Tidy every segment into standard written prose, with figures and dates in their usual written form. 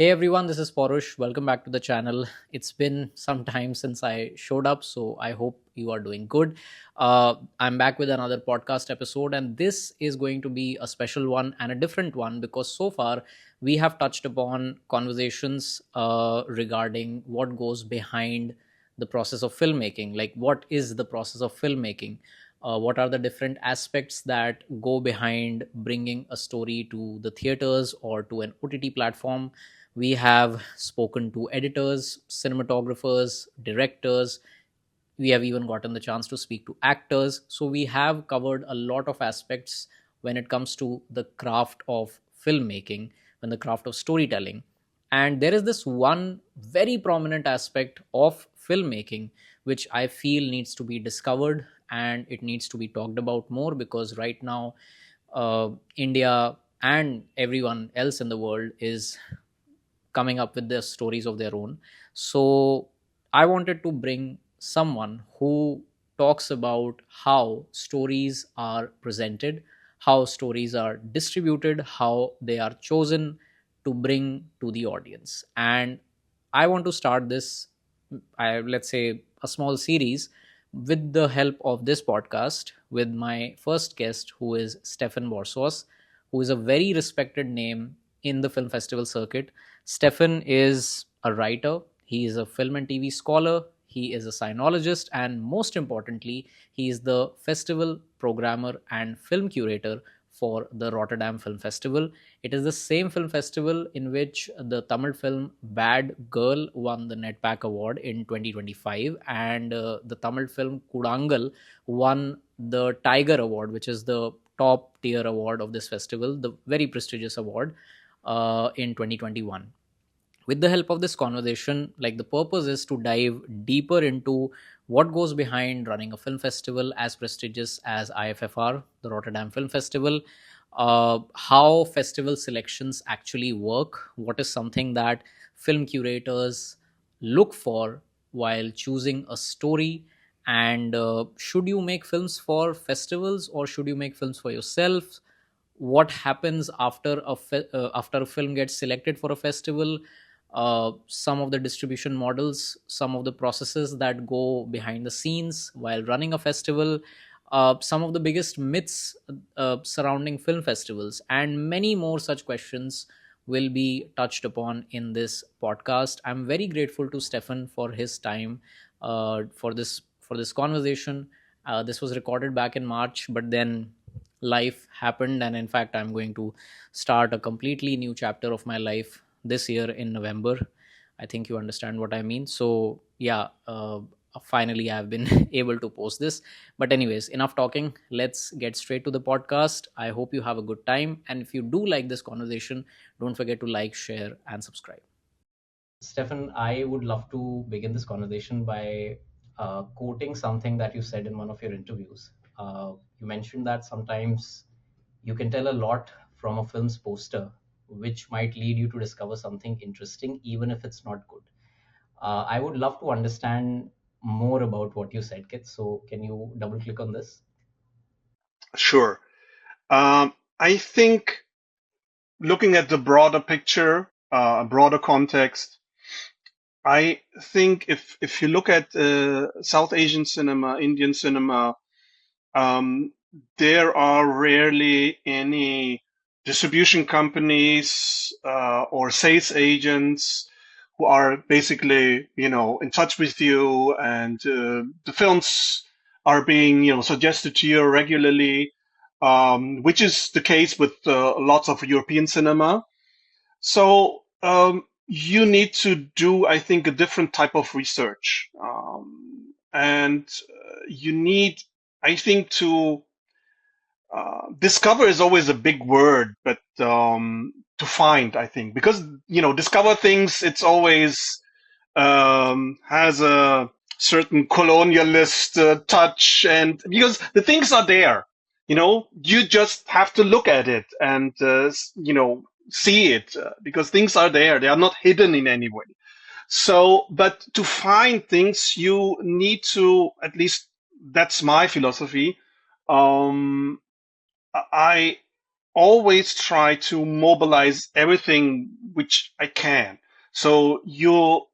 Hey everyone, this is Porush. Welcome back to the channel. It's been some time since I showed up, so I hope you are doing good. I'm back with another podcast episode, and this is going to be a special one and a different one because so far we have touched upon conversations regarding what goes behind the process of filmmaking. Like, what is the process of filmmaking? What are the different aspects that go behind bringing a story to the theaters or to an OTT platform? We have spoken to editors, cinematographers, directors. We have even gotten the chance to speak to actors. So we have covered a lot of aspects when it comes to the craft of filmmaking, when the craft of storytelling. And there is this one very prominent aspect of filmmaking which I feel needs to be discovered and it needs to be talked about more because right now, India and everyone else in the world is coming up with their stories of their own. So I wanted to bring someone who talks about how stories are presented, how stories are distributed, how they are chosen to bring to the audience. And I want to start this, let's say, a small series with the help of this podcast with my first guest, who is Stefan Borsos, who is a very respected name in the film festival circuit. Stefan is a writer, he is a film and TV scholar, he is a sinologist, and most importantly, he is the festival programmer and film curator for the Rotterdam Film Festival. It is the same film festival in which the Tamil film Bad Girl won the Netpack Award in 2025, and the Tamil film Kudangal won the Tiger Award, which is the top tier award of this festival, the very prestigious award in 2021. With the help of this conversation, like, the purpose is to dive deeper into what goes behind running a film festival as prestigious as IFFR, the Rotterdam Film Festival, how festival selections actually work, what is something that film curators look for while choosing a story, and should you make films for festivals or should you make films for yourself? What happens after after a film gets selected for a festival, some of the distribution models, some of the processes that go behind the scenes while running a festival, some of the biggest myths surrounding film festivals, and many more such questions will be touched upon in this podcast. I'm very grateful to Stefan for his time, for this conversation. This was recorded back in March, but then life happened, and in fact, I'm going to start a completely new chapter of my life this year in November. I think you understand what I mean. So yeah, finally I've been able to post this. But anyways, enough talking, let's get straight to the podcast. I hope you have a good time, and if you do like this conversation, don't forget to like, share, and subscribe. Stefan, I would love to begin this conversation by quoting something that you said in one of your interviews. You mentioned that sometimes you can tell a lot from a film's poster, which might lead you to discover something interesting, even if it's not good. I would love to understand more about what you said, Kit. So, can you double click on this? Sure. I think looking at the broader picture, a broader context, I think if you look at South Asian cinema, Indian cinema, um, there are rarely any distribution companies or sales agents who are basically, in touch with you, and the films are being, suggested to you regularly, which is the case with lots of European cinema. So you need to do, I think, a different type of research, and you need, I think, to discover is always a big word, but to find, I think, because discover things, it's always has a certain colonialist touch, and because the things are there, you just have to look at it and see it, because things are there, they are not hidden in any way. So, but to find things, you need to, at least that's my philosophy. um, I always try to mobilize everything which I can. So you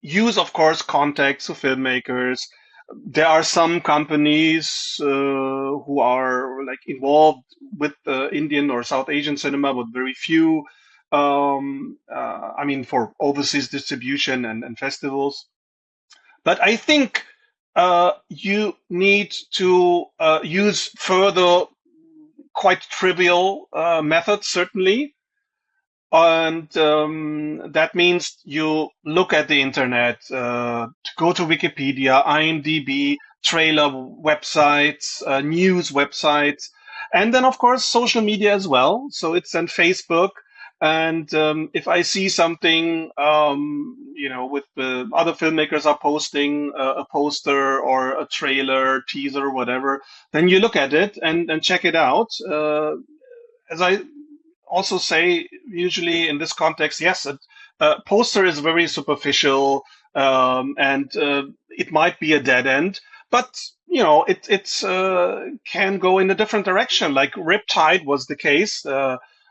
use, of course, contacts of filmmakers. There are some companies who are like involved with Indian or South Asian cinema, but very few. I mean, for overseas distribution and festivals. But I think you need to use further quite trivial methods, certainly. And that means you look at the internet, go to Wikipedia, IMDb, trailer websites, news websites, and then, of course, social media as well. So it's on Facebook. And if I see something, with the other filmmakers are posting a poster or a trailer, teaser, whatever, then you look at it and check it out. As I also say, usually in this context, yes, a poster is very superficial, and it might be a dead end, but it can go in a different direction. Like Riptide was the case,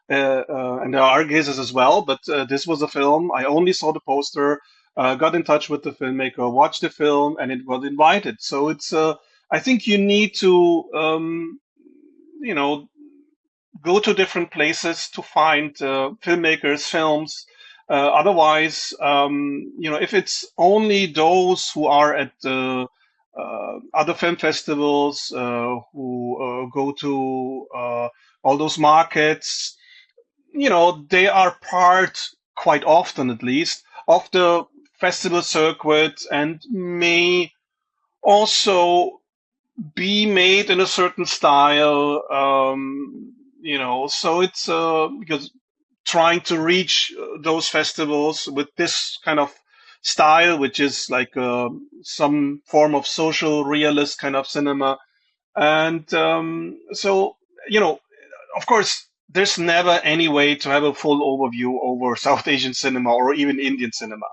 and there are cases as well. But this was a film. I only saw the poster, got in touch with the filmmaker, watched the film, and it was invited. So it's. I think you need to. You know, go to different places to find filmmakers, films. Otherwise, if it's only those who are at other film festivals, who go to all those markets, they are part, quite often at least, of the festival circuit and may also be made in a certain style. So it's because trying to reach those festivals with this kind of style, which is like some form of social realist kind of cinema. And you know, of course, there's never any way to have a full overview over South Asian cinema or even Indian cinema,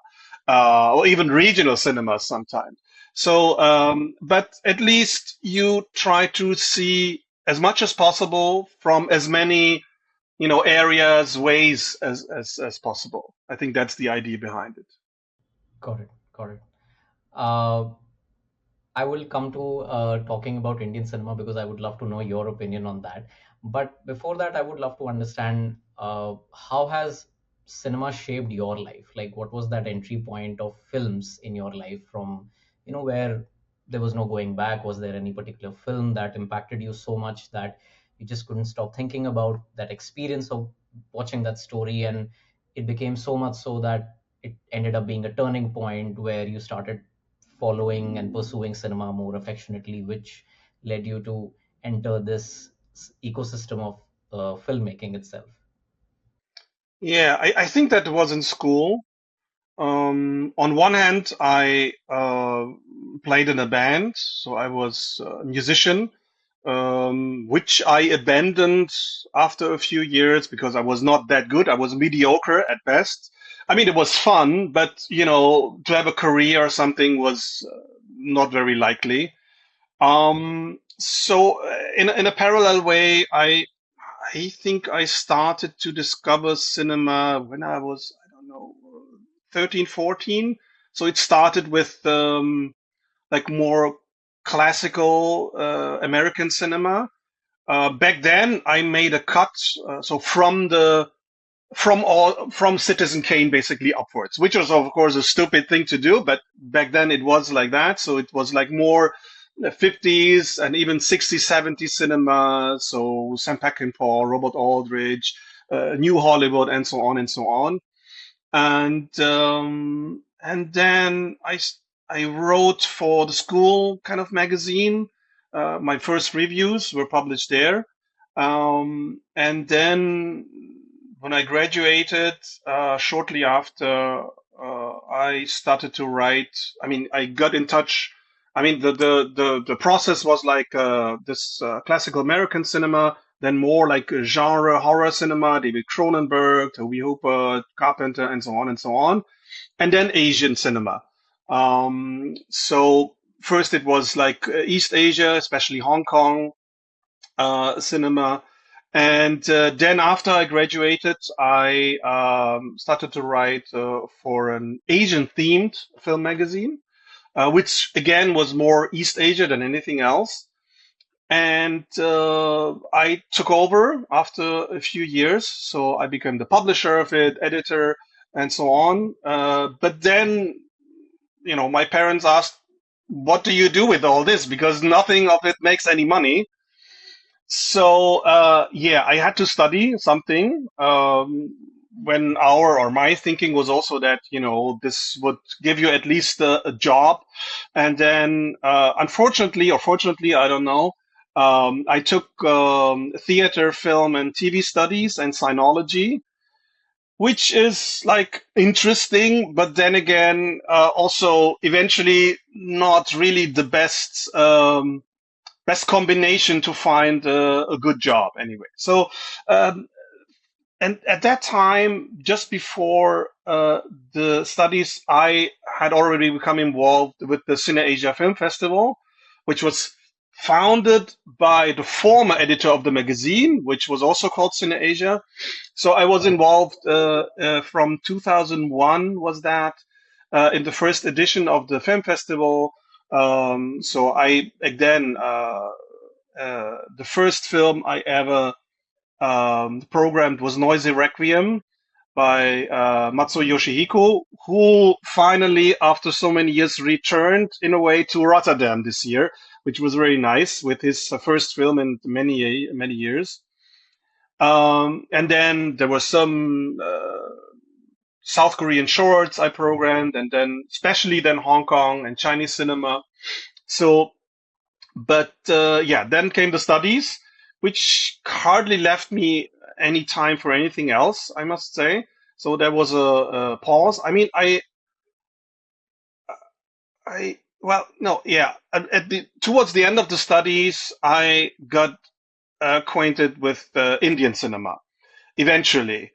or even regional cinema sometimes. So, but at least you try to see as much as possible from as many, areas, ways as possible. I think that's the idea behind it. Got it. Got it. Uh, I will come to talking about Indian cinema because I would love to know your opinion on that. But before that, I would love to understand how has cinema shaped your life? Like, what was that entry point of films in your life from, where there was no going back? Was there any particular film that impacted you so much that you just couldn't stop thinking about that experience of watching that story? And it became so much so that it ended up being a turning point where you started following and pursuing cinema more affectionately, which led you to enter this ecosystem of filmmaking itself. Yeah, I think that was in school. On one hand, I played in a band, so I was a musician, which I abandoned after a few years because I was not that good. I was mediocre at best. I mean, it was fun, but to have a career or something was not very likely. So in a parallel way, I think I started to discover cinema when I was, I don't know, 13, 14. So it started with like more classical American cinema. Back then, I made a cut, so from Citizen Kane basically upwards, which was of course a stupid thing to do, but back then it was like that. So it was like more 50s and even 60s, 70s cinema. So Sam Peckinpah, Robert Aldrich, New Hollywood, and so on and so on. And then I wrote for the school kind of magazine. My first reviews were published there. And then when I graduated, shortly after, I started to write. I mean, I got in touch. I mean, the process was like this classical American cinema, then more like genre horror cinema, David Cronenberg, Tobe Hooper, Carpenter, and so on and so on, and then Asian cinema. So first it was like East Asia, especially Hong Kong, cinema. And then after I graduated, I started to write for an Asian themed film magazine, which again was more East Asia than anything else. And I took over after a few years. So I became the publisher of it, editor, and so on. But then, my parents asked, what do you do with all this? Because nothing of it makes any money. So yeah, I had to study something. When our or my thinking was also that this would give you at least a job, and then unfortunately or fortunately, I don't know. I took theater, film, and TV studies and sinology, which is like interesting, but then again, also eventually not really the best combination to find a good job anyway. So, um, and at that time, just before the studies, I had already become involved with the Cine Asia Film Festival, which was founded by the former editor of the magazine, which was also called Cine Asia. So I was involved from 2001, was that, in the first edition of the film festival. So I again the first film I ever programmed was Noisy Requiem by Matsuo Yoshihiko, who finally, after so many years, returned in a way to Rotterdam this year, which was very nice with his first film in many years. And then there were some South Korean shorts I programmed, and then especially then Hong Kong and Chinese cinema. So, but yeah, then came the studies, which hardly left me any time for anything else, I must say. So there was a pause. I mean, well, no, yeah. Towards the end of the studies, I got acquainted with Indian cinema eventually.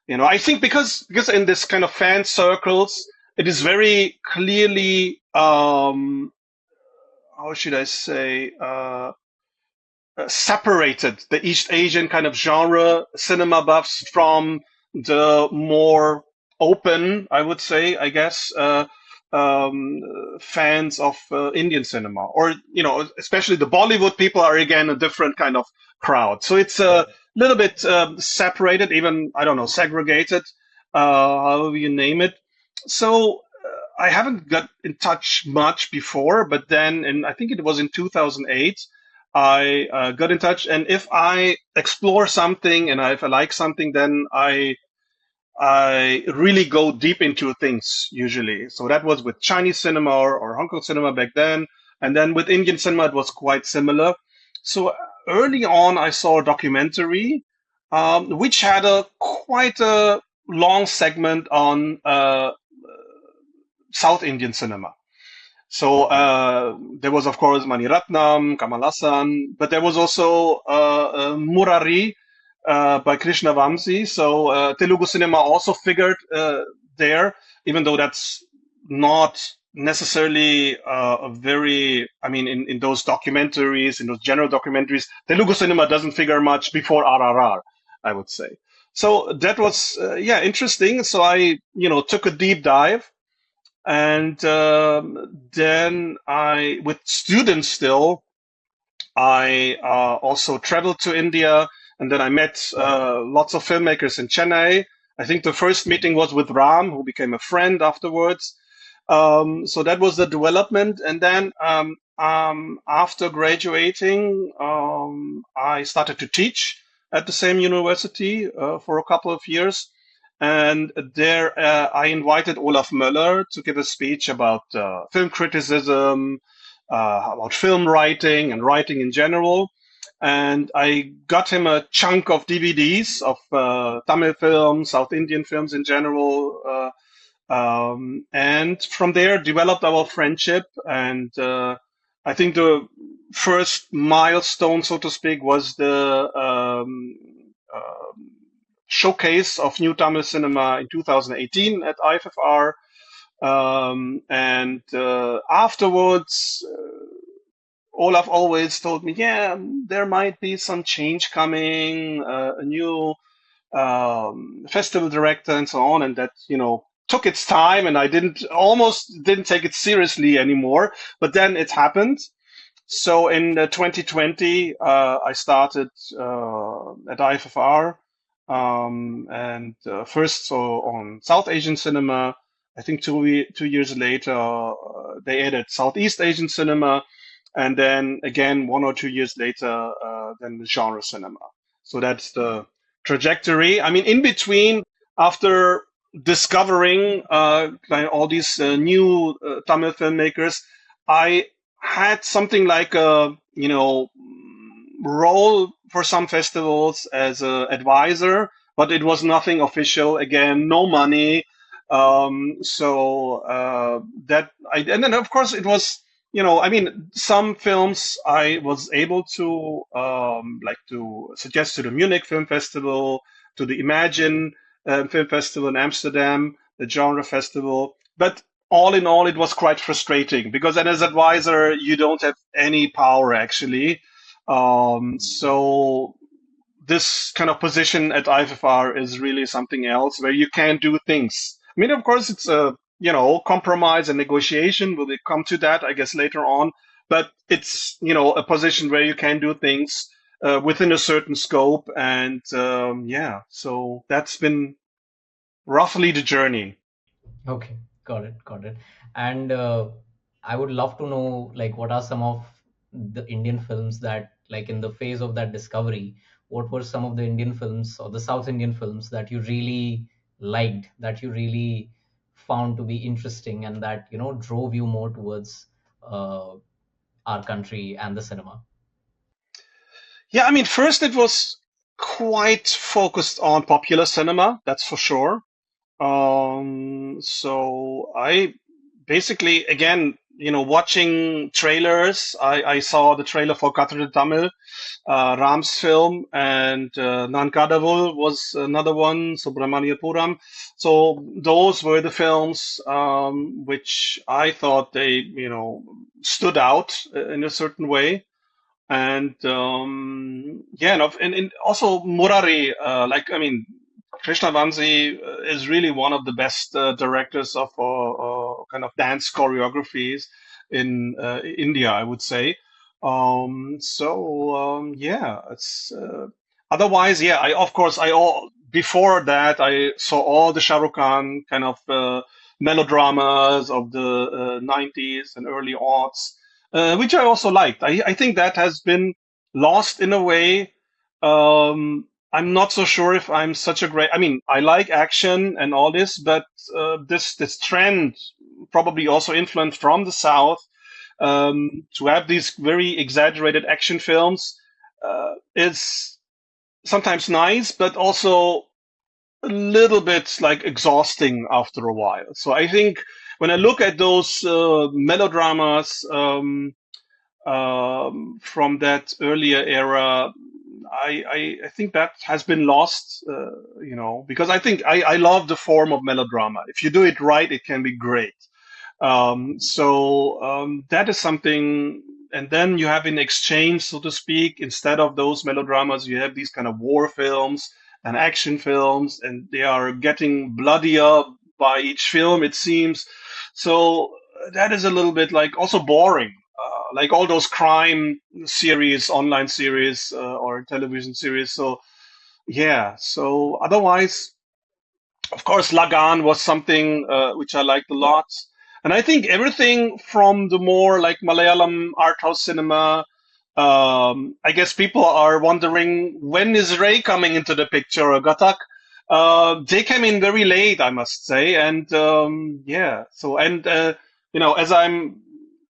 I think because in this kind of fan circles, it is very clearly, how should I say, separated the East Asian kind of genre cinema buffs from the more open, I would say, I guess, um, fans of Indian cinema, or especially the Bollywood people are again a different kind of crowd. So it's a little bit separated, even I don't know, segregated, however you name it. So I haven't got in touch much before, but then I think it was in 2008. I got in touch, and if I explore something and if I like something, then I really go deep into things usually. So that was with Chinese cinema or Hong Kong cinema back then, and then with Indian cinema it was quite similar. So early on, I saw a documentary which had quite a long segment on South Indian cinema. So there was, of course, Mani Ratnam, Kamal Hassan, but there was also Murari by Krishna Vamsi. So Telugu cinema also figured there, even though that's not necessarily a very, I mean, in those documentaries, in those general documentaries, Telugu cinema doesn't figure much before RRR, I would say. So that was, yeah, interesting. So I, took a deep dive, and then with students still, I also traveled to India, and then I met lots of filmmakers in Chennai. I think the first meeting was with Ram, who became a friend afterwards. So that was the development. And then after graduating, I started to teach at the same university for a couple of years. And there I invited Olaf Möller to give a speech about film criticism, about film writing and writing in general. And I got him a chunk of DVDs of Tamil films, South Indian films in general. And from there developed our friendship. And I think the first milestone, so to speak, was the showcase of new Tamil cinema in 2018 at IFFR. And afterwards, Olaf always told me, yeah, there might be some change coming, a new festival director and so on, and that took its time, and I didn't almost didn't take it seriously anymore. But then it happened. So in 2020, I started at IFFR, and first so on South Asian cinema. I think 2 years later, they added Southeast Asian cinema, and then again 1 or 2 years later, then the genre cinema. So that's the trajectory. I mean, in between, after discovering like all these new Tamil filmmakers, I had something like a role for some festivals as a advisor, but it was nothing official. Again, no money. So that I and then of course it was I mean some films I was able to like to suggest to the Munich Film Festival, to the Imagine Film Festival in Amsterdam, the Genre Festival, but all in all, it was quite frustrating because then as advisor, you don't have any power actually. So this kind of position at IFFR is really something else where you can do things. I mean, of course, it's a compromise and negotiation. Will it come to that? I guess later on, but it's a position where you can do things within a certain scope, and yeah, so that's been roughly the journey. Okay, got it, got it. And I would love to know, like, what are some of the Indian films that, like, in the phase of that discovery, what were some of the Indian films or the South Indian films that you really liked, that you really found to be interesting, and that, drove you more towards uh, our country and the cinema? Yeah, I mean, first it was quite focused on popular cinema, that's for sure. So I basically, again, watching trailers, I saw the trailer for Qatar Tamil, Ram's film, and Nankadavul was another one, Subramaniapuram. So those were the films which I thought they, stood out in a certain way. And yeah, and also Murari, like I mean, Krishna Vanzi is really one of the best directors of kind of dance choreographies in India, I would say. So yeah, it's otherwise, yeah. I of course I all before that I saw all the Shah Rukh Khan kind of melodramas of the 90s and early aughts, which I also liked. I think that has been lost in a way. I'm not so sure if I'm such a great. I mean, I like action and all this, but this trend probably also influenced from the South to have these very exaggerated action films is sometimes nice, but also a little bit like exhausting after a while. So I think when I look at those melodramas from that earlier era, I think that has been lost, because I think I love the form of melodrama. If you do it right, it can be great. So that is something. And then you have in exchange, so to speak, instead of those melodramas, you have these kind of war films and action films, and they are getting bloodier by each film, it seems. So that is a little bit like also boring. Like all those crime series, online series, or television series. So yeah. So otherwise, of course, Lagan was something which I liked a lot. And I think everything from the more like Malayalam art house cinema, I guess people are wondering when is Ray coming into the picture or Gatak. They came in very late, I must say. And yeah, so, and, as I'm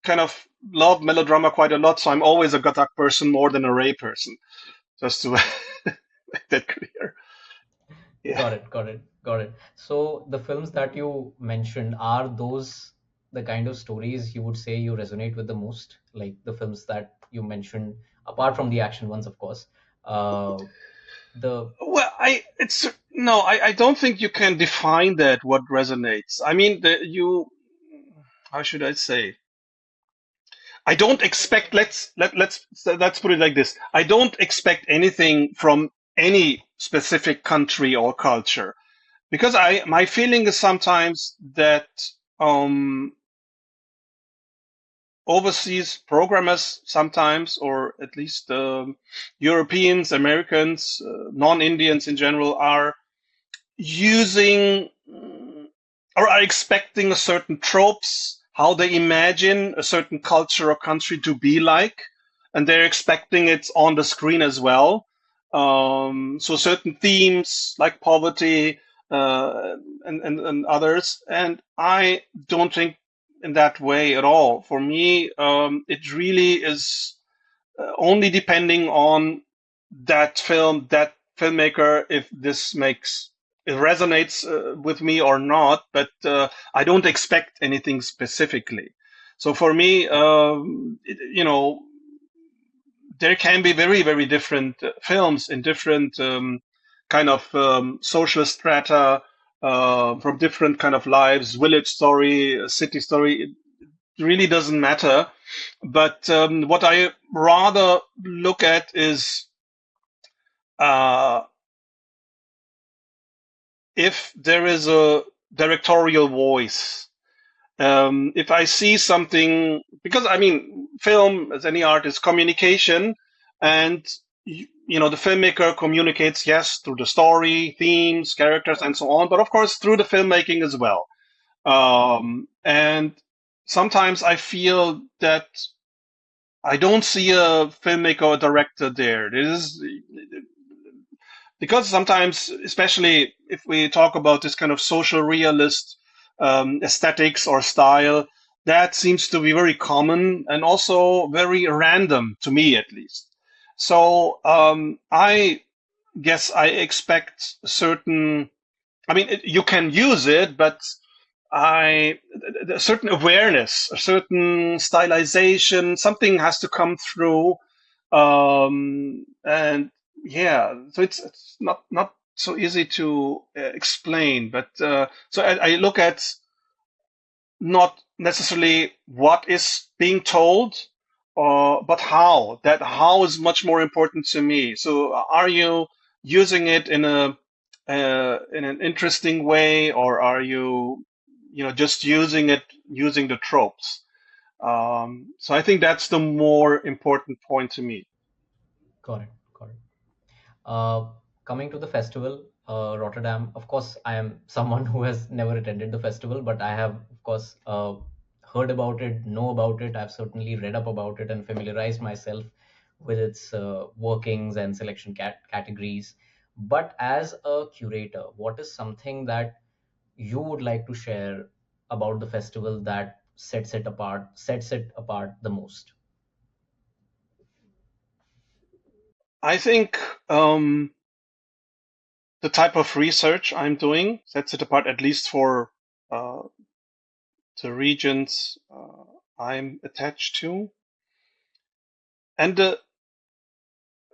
kind of love melodrama quite a lot, so I'm always a Gatak person more than a Ray person, just to make that clear. Yeah. Got it, got it, got it. So the films that you mentioned, are those the kind of stories you would say you resonate with the most? Like the films that you mentioned, apart from the action ones, of course. Uh, the Well, it's no, I don't think you can define that what resonates. I mean, how should I say? I don't expect. Let's put it like this. I don't expect anything from any specific country or culture, because I my feeling is sometimes that um, overseas programmers sometimes, or at least Europeans, Americans, non-Indians in general, are using or are expecting a certain tropes, how they imagine a certain culture or country to be like, and they're expecting it on the screen as well. So certain themes like poverty and others, and I don't think in that way at all. For me, it really is only depending on that film, that filmmaker, if this makes it resonates with me or not. But I don't expect anything specifically. So for me, there can be very, very different films in different kind of social strata, from different kind of lives, village story, city story. It really doesn't matter. But what I rather look at is uh, if there is a directorial voice. If I see something, because I mean, film as any art is communication, and the filmmaker communicates, yes, through the story, themes, characters, and so on, but of course through the filmmaking as well. And sometimes I feel that I don't see a filmmaker or director there. It is because sometimes, especially if we talk about this kind of social realist aesthetics or style, that seems to be very common and also very random to me, at least. So I guess I expect certain. I mean, you can use it, but I a certain awareness, a certain stylization, something has to come through, and yeah, so it's not so easy to explain. But so I look at not necessarily what is being told, but how. That how is much more important to me. So are you using it in an interesting way, or are you just using it using the tropes? So I think that's the more important point to me. Got it. Got it. Uh, Coming to the festival, Rotterdam, of course, I am someone who has never attended the festival, but I have, of course, heard about it, know about it. I've certainly read up about it and familiarized myself with its workings and selection categories. But as a curator, what is something that you would like to share about the festival that sets it apart the most? I think the type of research I'm doing sets it apart, at least for uh, the regions I'm attached to. And the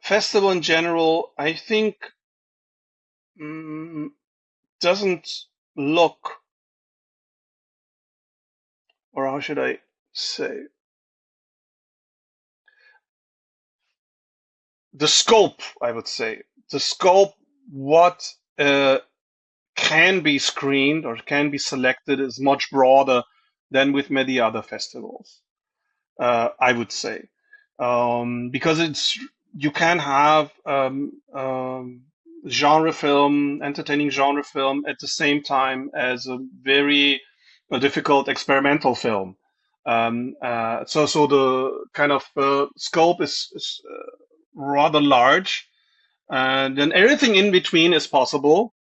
festival in general, I think, mm, doesn't look, or how should I say, the scope, I would say, the scope, what can be screened or can be selected is much broader than with many other festivals. I would say, because it's you can have genre film, entertaining genre film at the same time as a very difficult experimental film. So the kind of scope is rather large, and then everything in between is possible.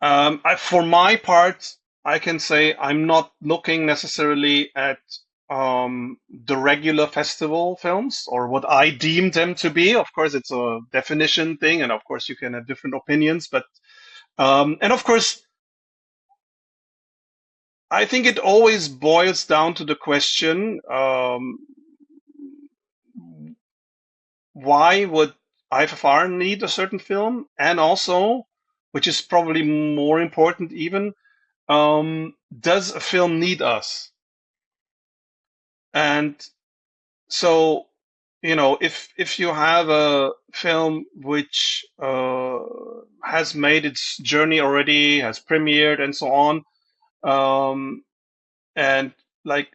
For my part, I can say I'm not looking necessarily at the regular festival films or what I deem them to be. Of course, it's a definition thing, and of course, you can have different opinions. But and of course, I think it always boils down to the question: why would IFFR need a certain film, and also, which is probably more important even, does a film need us? And So, if you have a film which has made its journey already, has premiered, and so on, um, and like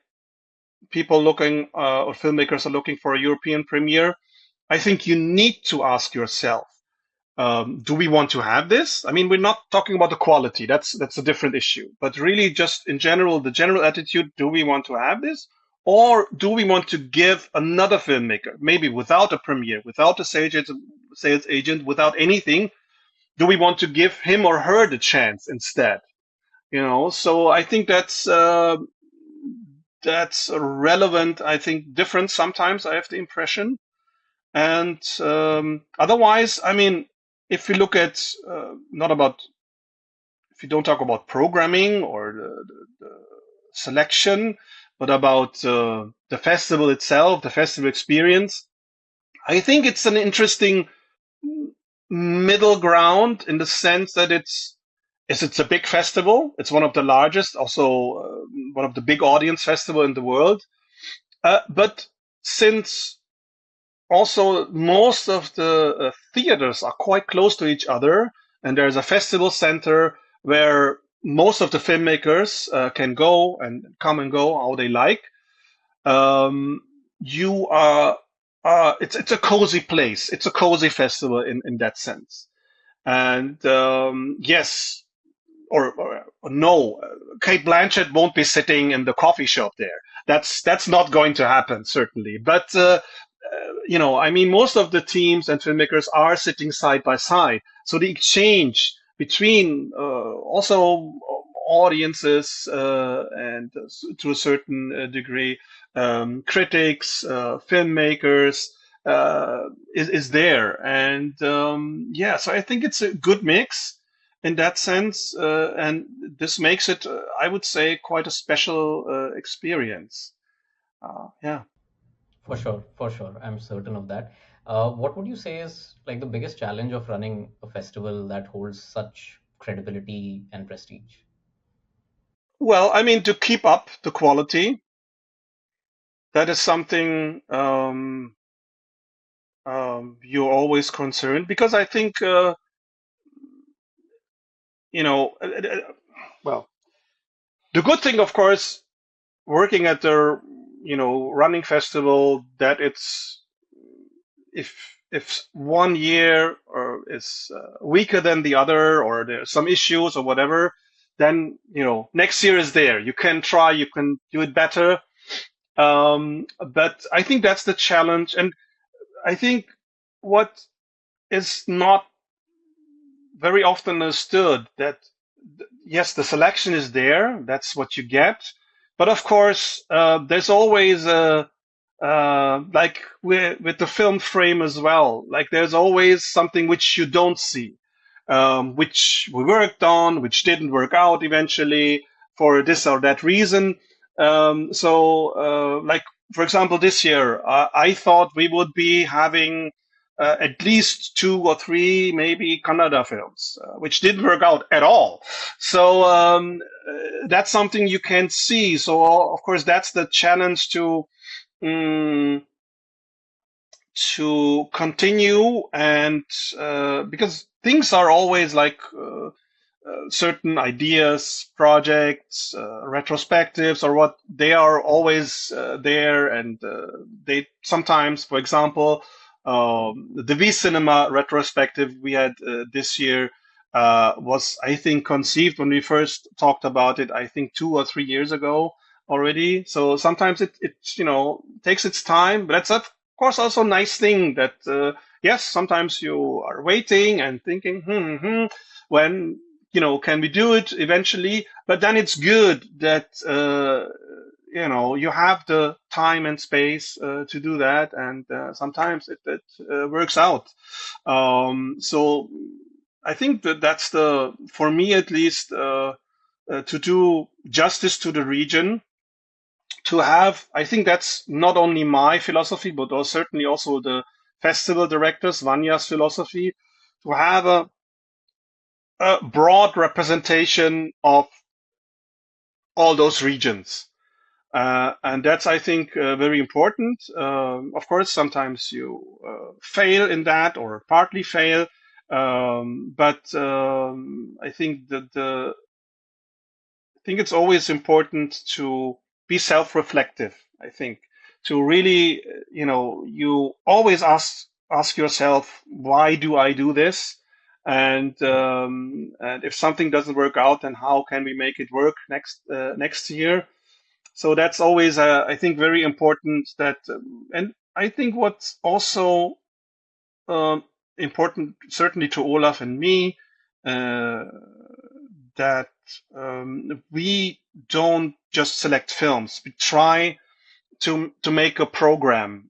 people looking or filmmakers are looking for a European premiere, I think you need to ask yourself, do we want to have this? I mean, we're not talking about the quality. That's a different issue. But really, just in general, the general attitude: do we want to have this, or do we want to give another filmmaker, maybe without a premiere, without a sales agent, without anything? Do we want to give him or her the chance instead? So I think that's a relevant. I think difference sometimes. I have the impression. And otherwise, I mean, if we look at not about if you don't talk about programming or the selection, but about the festival itself, the festival experience, I think it's an interesting middle ground in the sense that it's a big festival. It's one of the largest, also one of the big audience festival in the world. But since also most of the theaters are quite close to each other, and there's a festival center where most of the filmmakers can go and come and go how they like. um, you are it's a cozy place, it's a cozy festival in that sense. And yes, or no, Kate Blanchett won't be sitting in the coffee shop there. That's not going to happen, certainly. But I mean, most of the teams and filmmakers are sitting side by side, so the exchange between also audiences and to a certain degree critics, filmmakers is there, and yeah, so I think it's a good mix in that sense, and this makes it, I would say, quite a special experience. Yeah. For sure. I'm certain of that. What would you say is like the biggest challenge of running a festival that holds such credibility and prestige? Well, I mean, to keep up the quality, that is something you're always concerned, because I think, you know, uh, uh, uh, well, the good thing, of course, working at the, running festival, that it's if if one year or is weaker than the other, or there's some issues or whatever, then next year is there. You can try, you can do it better. But I think that's the challenge, and I think what is not very often understood, that yes, the selection is there, that's what you get, but of course there's always a like with the film frame as well, like there's always something which you don't see, which we worked on, which didn't work out eventually for this or that reason. Like for example, this year, I thought we would be having at least two or three, maybe Kannada films, which didn't work out at all. So that's something you can't see. So of course, that's the challenge mm, to continue, and because things are always like certain ideas, projects, retrospectives, or what, they are always there, and they sometimes, for example, the V Cinema retrospective we had this year was, I think, conceived when we first talked about it, I think 2 or 3 years ago already. So sometimes it takes its time, but that's of course also a nice thing that yes, sometimes you are waiting and thinking, when can we do it eventually? But then it's good that you have the time and space to do that, and sometimes it works out. So I think that's for me at least, to do justice to the region, to have. I think that's not only my philosophy, but also, certainly also the festival directors, Vanya's philosophy, to have a broad representation of all those regions. And that's, I think, very important. Of course, sometimes you fail in that or partly fail, but I think that I think it's always important to be self-reflective. I think to really, you always ask yourself, why do I do this? And if something doesn't work out, then how can we make it work next year? So that's always, I think, very important. And I think what's also um, important, certainly to Olaf and me, uh, that we don't just select films. We try to make a program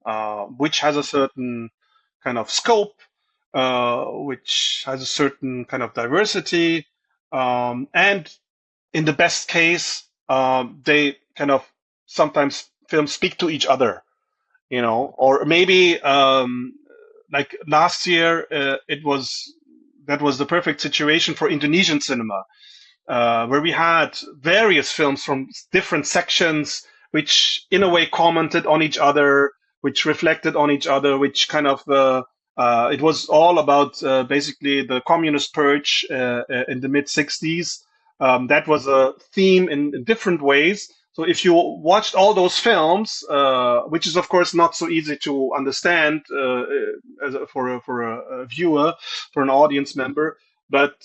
which has a certain kind of scope, which has a certain kind of diversity, and in the best case, they kind of sometimes films speak to each other, or maybe like last year, it was that was the perfect situation for Indonesian cinema, where we had various films from different sections, which in a way commented on each other, which reflected on each other, which kind of it was all about basically the communist purge in the mid 60s. That was a theme in different ways. So if you watched all those films, which is of course not so easy to understand for a viewer, for an audience member, but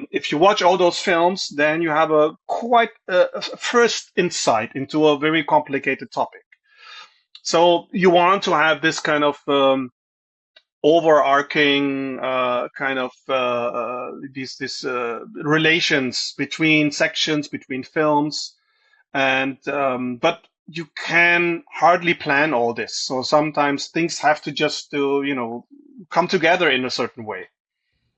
if you watch all those films, then you have a quite a first insight into a very complicated topic. So you want to have this kind of overarching kind of these relations between sections, between films, and but you can hardly plan all this. So sometimes things have to just come together in a certain way.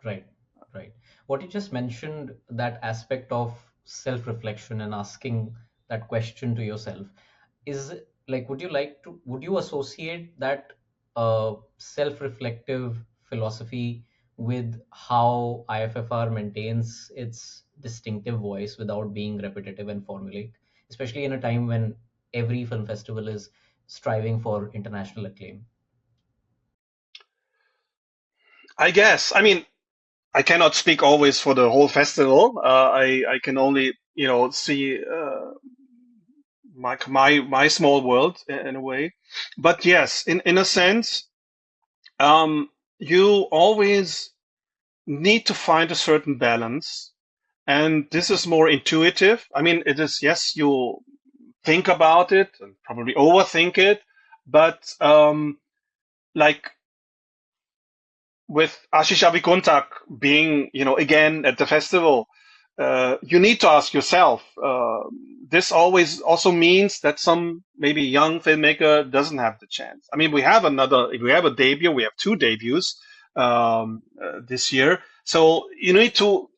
Right, right. What you just mentioned, that aspect of self-reflection and asking that question to yourself, is like, would you associate that self-reflective philosophy with how IFFR maintains its distinctive voice without being repetitive and formulaic, especially in a time when every film festival is striving for international acclaim? I guess. I mean, I cannot speak always for the whole festival. I can only see my small world in a way. But yes, in a sense, you always need to find a certain balance, and this is more intuitive. I mean, it is, yes, you think about it and probably overthink it, but like with Ashish Abikuntak being, again at the festival, you need to ask yourself. This always also means that some maybe young filmmaker doesn't have the chance. I mean, we have a debut, we have two debuts this year. So you need to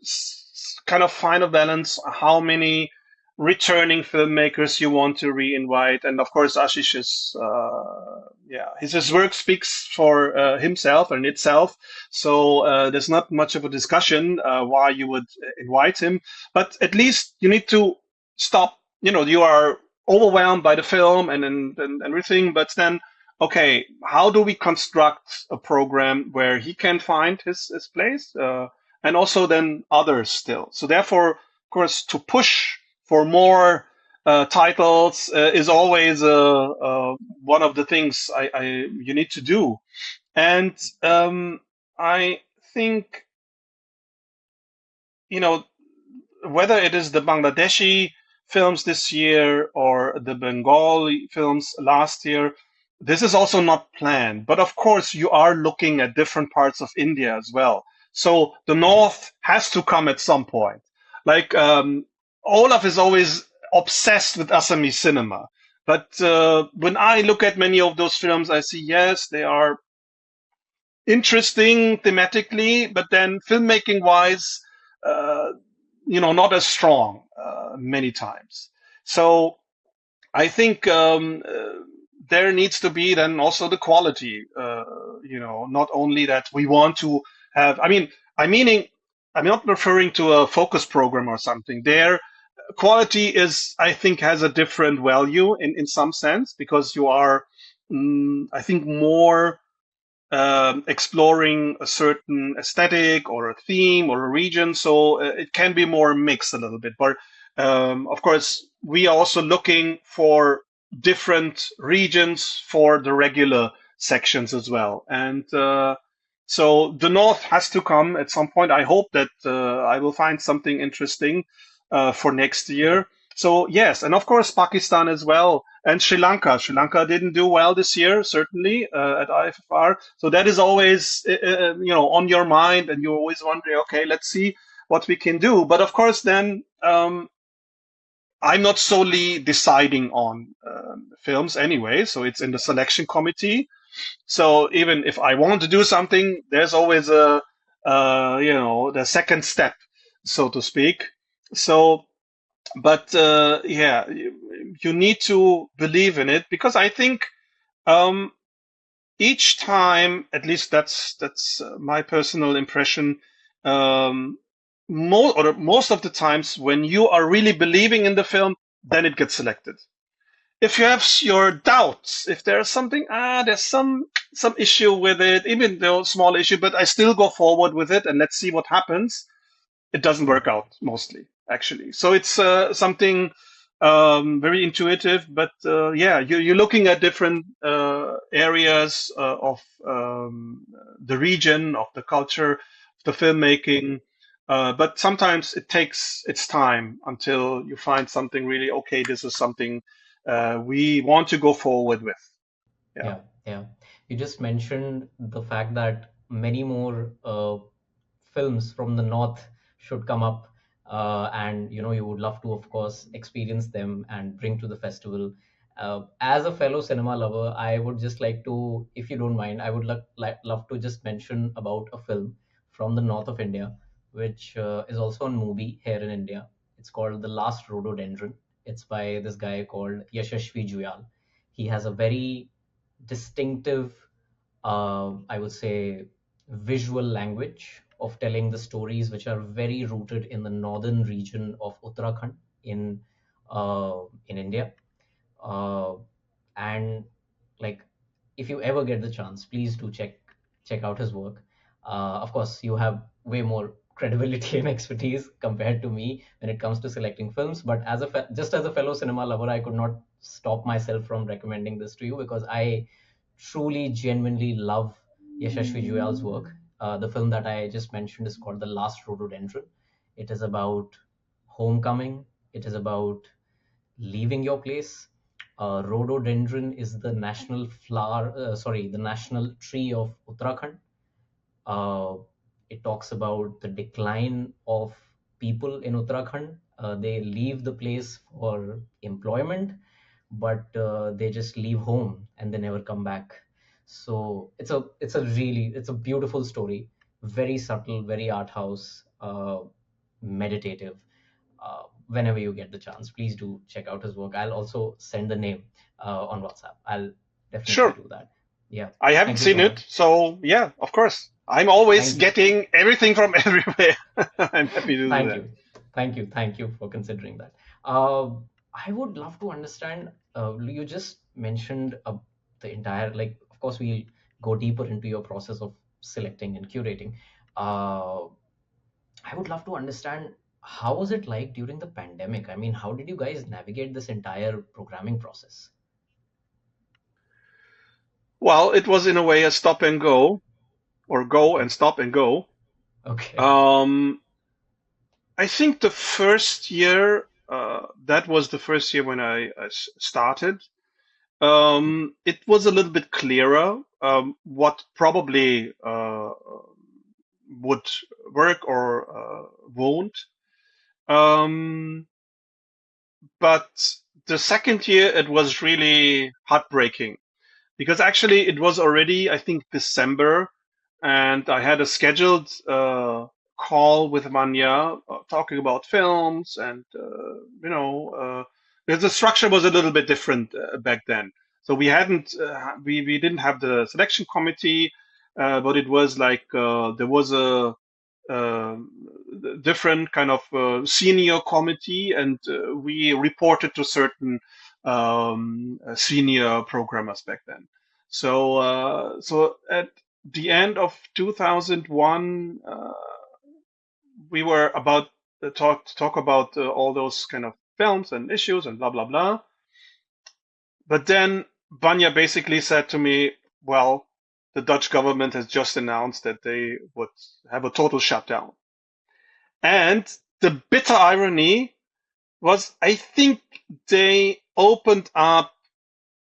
kind of find a balance. How many returning filmmakers you want to re-invite, and of course, Ashish is, yeah, his work speaks for himself and itself. So there's not much of a discussion why you would invite him, but at least you need to stop. You are overwhelmed by the film and everything, but then, okay, how do we construct a program where he can find his place, and also then others still. So therefore, of course, to push for more titles is always one of the things you need to do. And I think, you know, whether it is the Bangladeshi films this year or the Bengali films last year, this is also not planned. But of course, you are looking at different parts of India as well. So the North has to come at some point. Like Olaf is always obsessed with Assamese cinema. But when I look at many of those films, I see, yes, they are interesting thematically, but then filmmaking wise, uh, not as strong many times. So I think there needs to be then also the quality. Not only that we want to have. I mean, I'm not referring to a focus program or something. There, quality is, I think, has a different value in some sense because you are, I think, more exploring a certain aesthetic or a theme or a region. So it can be more mixed a little bit. But of course, we are also looking for different regions for the regular sections as well. And so the North has to come at some point. I hope that I will find something interesting for next year. So yes, and of course Pakistan as well, and Sri Lanka. Sri Lanka didn't do well this year, certainly at IFFR. So that is always on your mind, and you're always wondering, okay, let's see what we can do. But of course, then I'm not solely deciding on films anyway. So it's in the selection committee. So even if I want to do something, there's always the second step, so to speak. So but yeah, you need to believe in it because I think um, each time, at least that's my personal impression. Um, most of the times, when you are really believing in the film, then it gets selected. If you have your doubts, if there's something, there's some issue with it, even though small issue, but I still go forward with it and let's see what happens, it doesn't work out mostly actually. So it's something very intuitive, but yeah, you're looking at different areas of the region, of the culture, the filmmaking. But sometimes it takes its time until you find something really okay. This is something we want to go forward with. Yeah. Yeah, yeah. You just mentioned the fact that many more films from the north should come up, and you would love to, of course, experience them and bring to the festival. As a fellow cinema lover, I would just like to, if you don't mind, I would love to just mention about a film from the north of India, which is also on movie here in India. It's called The Last Rhododendron. It's by this guy called Yashashvi Juyal. He has a very distinctive, I would say, visual language of telling the stories, which are very rooted in the northern region of Uttarakhand in India. Uh, and like, if you ever get the chance, please do check out his work. Of course, you have way more credibility and expertise compared to me when it comes to selecting films. But just as a fellow cinema lover, I could not stop myself from recommending this to you because I truly, genuinely love Yashashvi Juyal's work. The film that I just mentioned is called The Last Rhododendron. It is about homecoming. It is about leaving your place. Rhododendron is the national flower, sorry, the national tree of Uttarakhand. Uh, it talks about the decline of people in Uttarakhand. They leave the place for employment, but they just leave home and they never come back. So it's a beautiful story, very subtle, very art house, meditative. Whenever you get the chance, please do check out his work. I'll also send the name on WhatsApp. I'll definitely Sure. do that. Yeah. I haven't Thank you so seen it, much. so yeah, of course. I'm always Thank you. getting everything from everywhere. I'm happy to do Thank that. you. Thank you for considering that. I would love to understand. You just mentioned the entire, like, of course, we'll go deeper into your process of selecting and curating. Uh, I would love to understand how was it like during the pandemic? I mean, how did you guys navigate this entire programming process? Well, it was in a way a stop and go, or go Okay. and stop and go. Okay. Um, I think the first year, that was the first year when I started. It was a little bit clearer what probably would work or won't. Um, but the second year, it was really heartbreaking because actually it was already, I think, December, and I had a scheduled call with Manya talking about films, and the structure was a little bit different back then. So we hadn't, we didn't have the selection committee, but it was like there was a uh, different kind of senior committee, and we reported to certain senior programmers back then. So at the end of 2001, we were about to talk about all those kind of films and issues and blah blah blah. But then Banya basically said to me, "Well, the Dutch government has just announced that they would have a total shutdown." And the bitter irony was, I think they opened up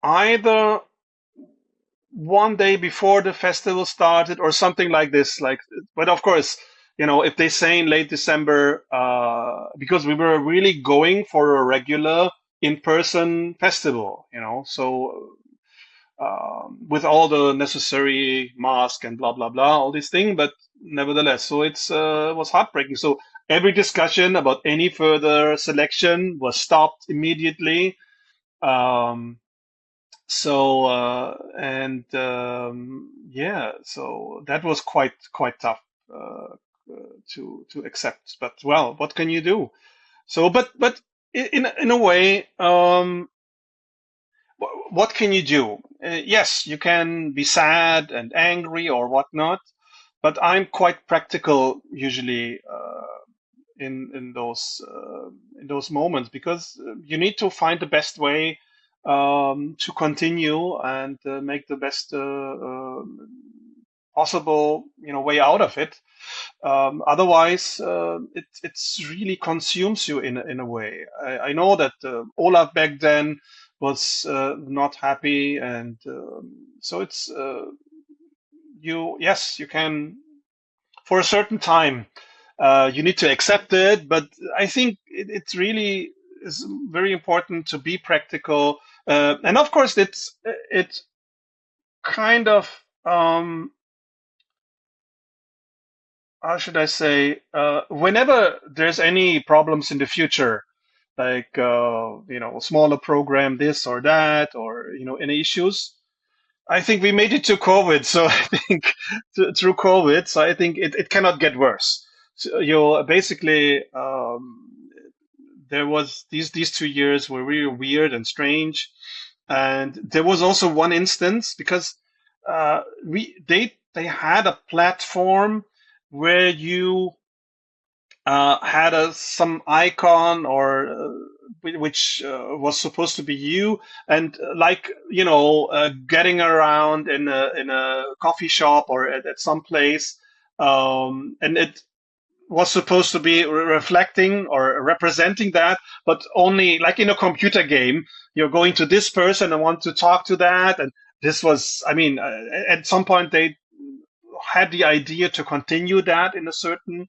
either one day before the festival started or something like this. Like, but of course, if they say in late December, because we were really going for a regular in-person festival, so with all the necessary mask and blah blah blah, all these things, but nevertheless, so it's was heartbreaking. So every discussion about any further selection was stopped immediately. Um, yeah, so that was quite tough to accept. But well, what can you do? So, but in a way, what can you do? Yes, you can be sad and angry or whatnot, but I'm quite practical usually in those moments, because you need to find the best way to continue and make the best possible way out of it. Otherwise, it's really consumes you in a way. I know that Olaf back then was not happy, and so it's you can for a certain time. You need to accept it, but I think it's really is very important to be practical, and of course it kind of how should I say, whenever there's any problems in the future, like smaller program this or that, or any issues. I think we made it to COVID, so I think through COVID, so I think it cannot get worse. So, basically, there was these 2 years were really weird and strange, and there was also one instance because they had a platform where you had some icon or which was supposed to be you, and like getting around in a coffee shop or at some place, and it was supposed to be reflecting or representing that, but only like in a computer game, you're going to this person and want to talk to that, and this was, I mean, at some point they had the idea to continue that in a certain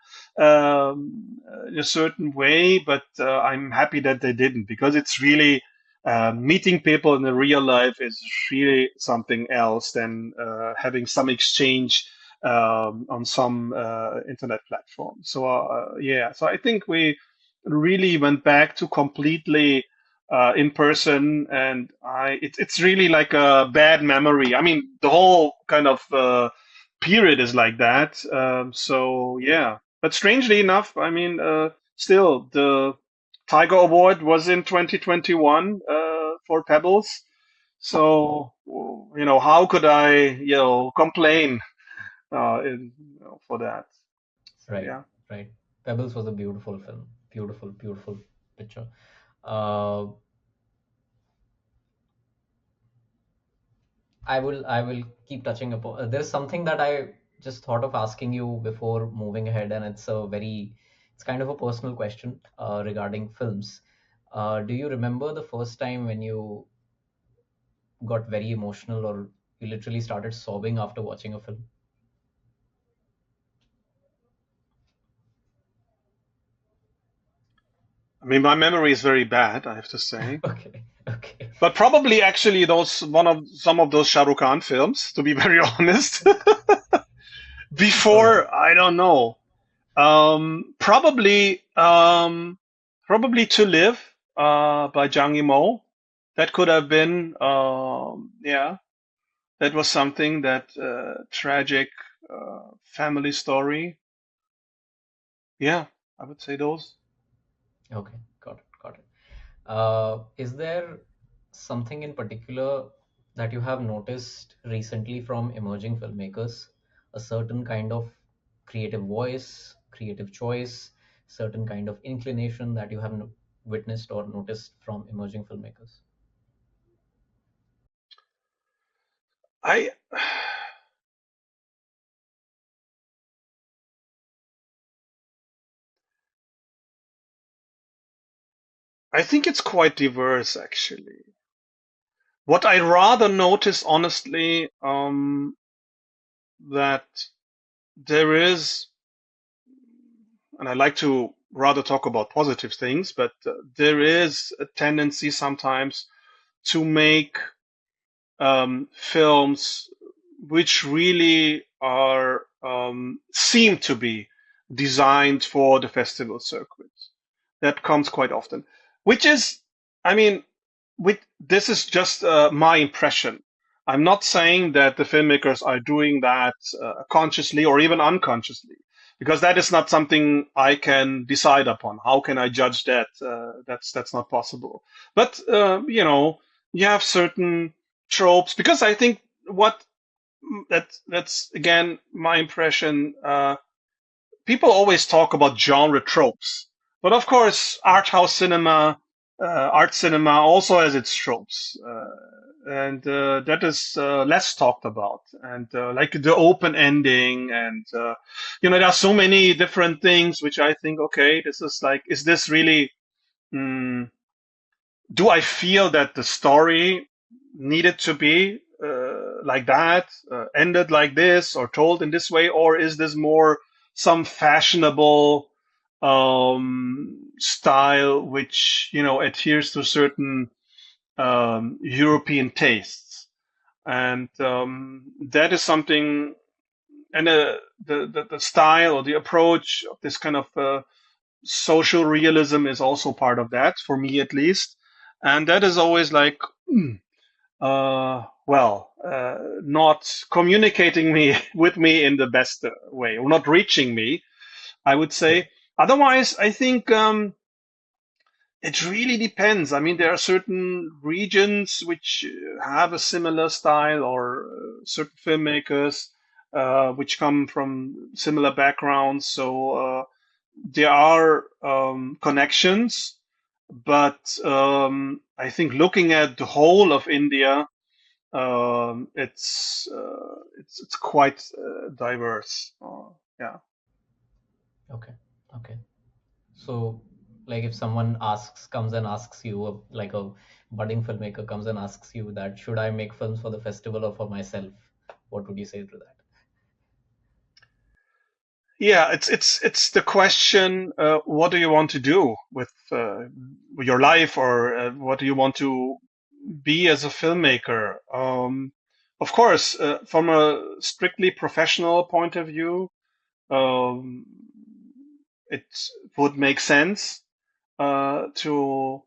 way, but I'm happy that they didn't, because it's really meeting people in the real life is really something else than having some exchange on some internet platform. So yeah, so I think we really went back to completely in person, and it's really like a bad memory. I mean, the whole kind of period is like that. So yeah, but strangely enough, I mean, still the Tiger Award was in 2021 for Pebbles. So how could I complain for that? So Right, yeah. right. Pebbles was a beautiful film. Beautiful, beautiful picture. Uh, I will keep touching upon. There's something that I just thought of asking you before moving ahead, and it's kind of a personal question regarding films. Do you remember the first time when you got very emotional, or you literally started sobbing after watching a film? I mean, my memory is very bad, I have to say. Okay, okay. But probably actually some of those Shah Rukh Khan films, to be very honest. All right. Before, I don't know. Probably To Live by Zhang Yimou. That could have been, yeah, that was something that tragic family story. Yeah. I would say those. Okay, got it, got it. Is there something in particular that you have noticed recently from emerging filmmakers? A certain kind of creative voice, creative choice, certain kind of inclination that you have witnessed or noticed from emerging filmmakers? I I think it's quite diverse, actually. What I rather notice, honestly, that there is, and I like to rather talk about positive things, but there is a tendency sometimes to make films which really are seem to be designed for the festival circuit. That comes quite often, which is, I mean, this is just my impression. I'm not saying that the filmmakers are doing that consciously or even unconsciously, because that is not something I can decide upon. How can I judge that? That's not possible. But you have certain tropes, because I think what that's again my impression. People always talk about genre tropes, but of course, art cinema also has its tropes, and that is less talked about. And like the open ending, and there are so many different things which I think, okay, this is like, is this really? Mm, do I feel that the story needed to be like that, ended like this, or told in this way, or is this more some fashionable style which adheres to certain European tastes? And that is something, and the style or the approach of this kind of social realism is also part of that, for me at least. And that is always like, not communicating me with me in the best way, or not reaching me, I would say. Otherwise, I think it really depends. I mean, there are certain regions which have a similar style, or certain filmmakers which come from similar backgrounds. So there are connections, but I think looking at the whole of India, it's quite diverse. Yeah. Okay, okay. So, like, if someone comes and asks you, like a budding filmmaker comes and asks you that, should I make films for the festival or for myself? What would you say to that? Yeah, it's the question. What do you want to do with your life, or what do you want to be as a filmmaker? Of course, from a strictly professional point of view, um, it would make sense to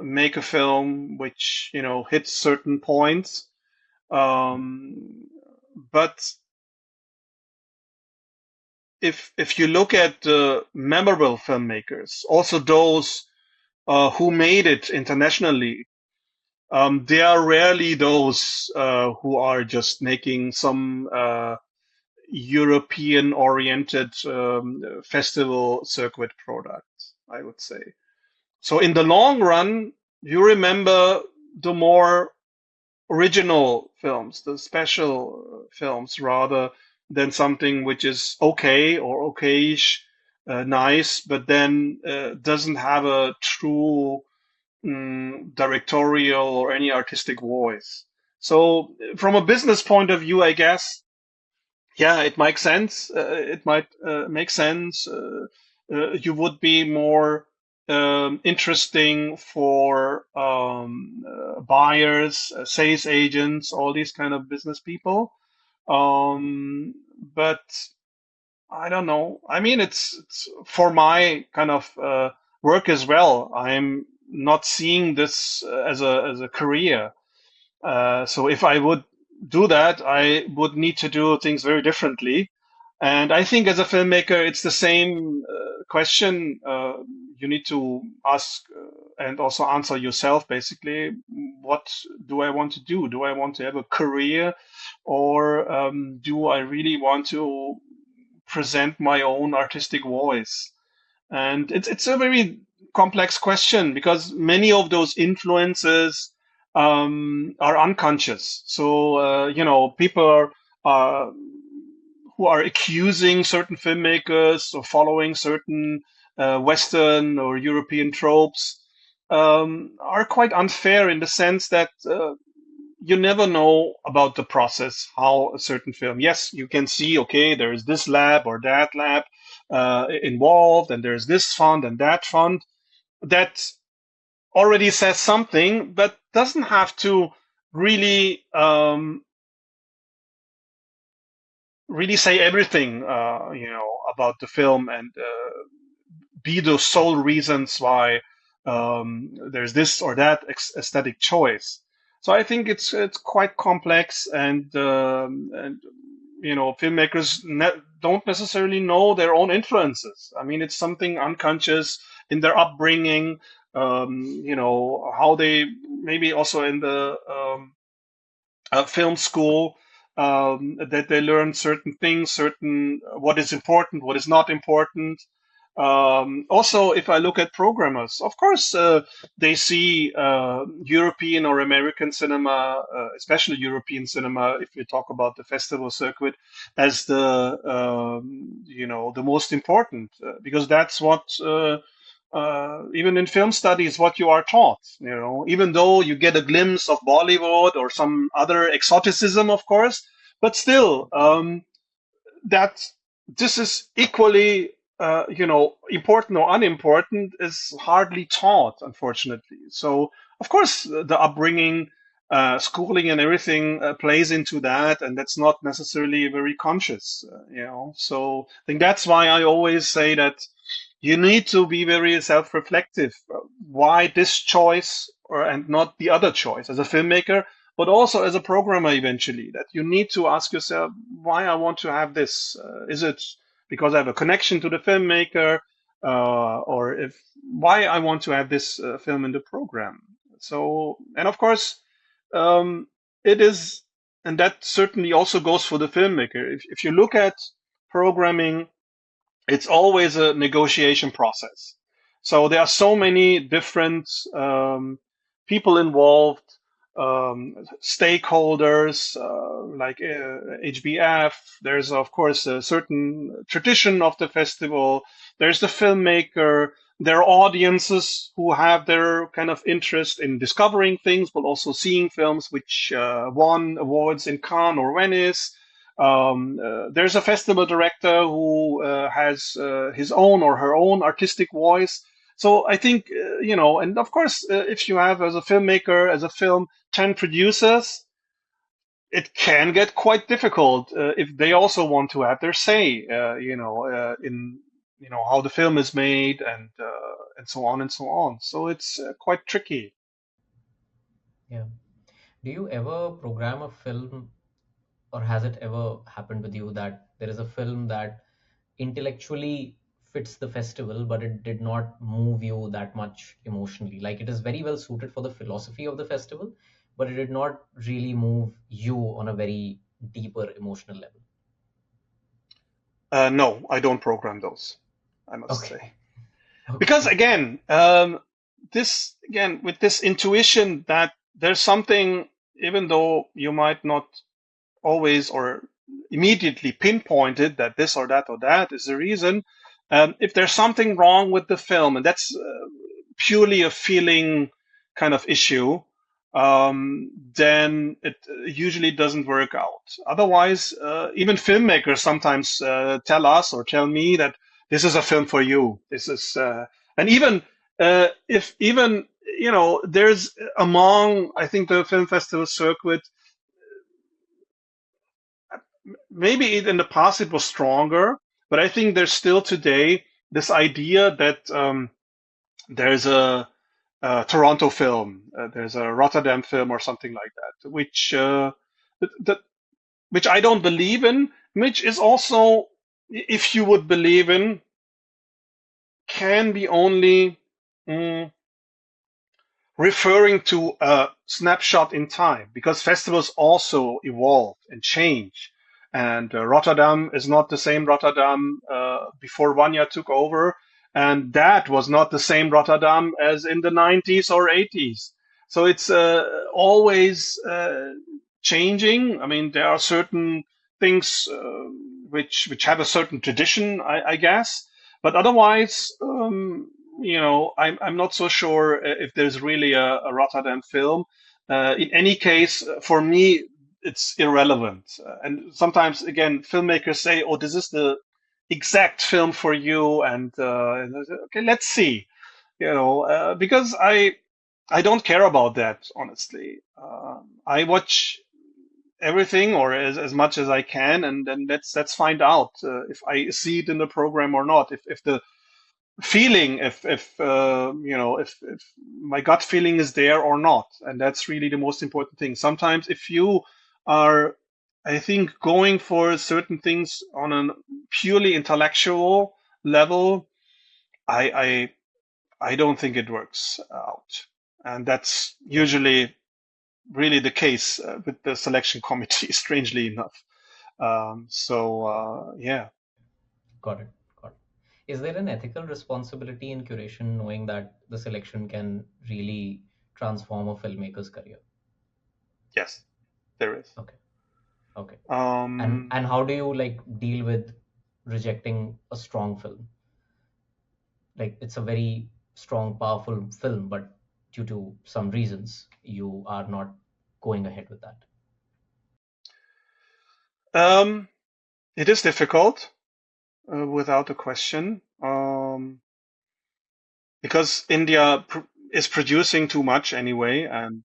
make a film which hits certain points. Um, but if you look at the memorable filmmakers, also those who made it internationally, they are rarely those who are just making some European-oriented festival circuit product, I would say. So in the long run, you remember the more original films, the special films, rather than something which is okay or okayish, nice, but then doesn't have a true directorial or any artistic voice. So from a business point of view, I guess, yeah, it makes sense. It might make sense. You would be more interesting for buyers, sales agents, all these kind of business people. But I don't know. I mean, it's for my kind of work as well. I'm not seeing this as a career. So if I would do that, I would need to do things very differently. And I think as a filmmaker, it's the same question you need to ask and also answer yourself, basically. What do I want to do? Do I want to have a career, or do I really want to present my own artistic voice? And it's a very complex question because many of those influences are unconscious. So people are who are accusing certain filmmakers of following certain Western or European tropes are quite unfair in the sense that you never know about the process, how a certain film. Yes, you can see, okay, there is this lab or that lab involved, and there's this fund and that fund. That already says something, but doesn't have to really really say everything, about the film and be the sole reasons why there's this or that aesthetic choice. So I think it's quite complex, and filmmakers don't necessarily know their own influences. I mean, it's something unconscious in their upbringing. How they maybe also in the film school, that they learn certain things, certain what is important, what is not important. Also, if I look at programmers, of course, they see European or American cinema, especially European cinema, if we talk about the festival circuit, as the most important, because that's what even in film studies, what you are taught. Even though you get a glimpse of Bollywood or some other exoticism, of course, but still, that this is equally, important or unimportant is hardly taught, unfortunately. So, of course, the upbringing, schooling, and everything plays into that, and that's not necessarily very conscious. So I think that's why I always say that you need to be very self-reflective. Why this choice and not the other choice as a filmmaker, but also as a programmer eventually, that you need to ask yourself why I want to have this. Is it because I have a connection to the filmmaker, or if why I want to have this film in the program? So, and of course, it is, and that certainly also goes for the filmmaker. If you look at programming, it's always a negotiation process. So there are so many different people involved, stakeholders, like HBF. There's, of course, a certain tradition of the festival. There's the filmmaker. There are audiences who have their kind of interest in discovering things, but also seeing films which won awards in Cannes or Venice. There's a festival director who has his own or her own artistic voice. So I think, and of course, if you have as a filmmaker, as a film, 10 producers, it can get quite difficult if they also want to have their say, in how the film is made and so on and so on. So it's quite tricky. Yeah. Do you ever program a film, or has it ever happened with you that there is a film that intellectually fits the festival, but it did not move you that much emotionally? Like it is very well suited for the philosophy of the festival, but it did not really move you on a very deeper emotional level. No, I don't program those, I must Okay. say. Because Okay. again, this again with this intuition that there's something, even though you might not always or immediately pinpoint it that this or that is the reason. If there's something wrong with the film, and that's purely a feeling kind of issue, then it usually doesn't work out. Otherwise, even filmmakers sometimes tell us or tell me that this is a film for you. This is, and even if even there's among I think the film festival circuit, maybe in the past it was stronger, but I think there's still today this idea that there's a Toronto film, there's a Rotterdam film or something like that, which that which I don't believe in, which is also if you would believe in, can be only mm, referring to a snapshot in time, because festivals also evolve and change. And Rotterdam is not the same Rotterdam before Vanya took over, and that was not the same Rotterdam as in the 90s or 80s. So it's always changing. I mean, there are certain things which have a certain tradition, I guess, but otherwise, I'm not so sure if there's really a Rotterdam film. In any case, for me, it's irrelevant. And sometimes, again, filmmakers say, "Oh, this is the exact film for you," and I say, okay, let's see. Because I don't care about that, honestly. I watch everything or as much as I can, and then let's find out if I see it in the program or not. If the feeling, if my gut feeling is there or not, and that's really the most important thing. Sometimes if you are, I think, going for certain things on a purely intellectual level, I I don't think it works out, and that's usually really the case with the selection committee, strangely enough. Yeah. Got it. Got it. Is there an ethical responsibility in curation, knowing that the selection can really transform a filmmaker's career? Yes, there is. Okay. Okay. And Um, and how do you like deal with rejecting a strong film? Like it's a very strong, powerful film, but due to some reasons, you are not going ahead with that. um, it is difficult, without a question, because India is producing too much anyway, and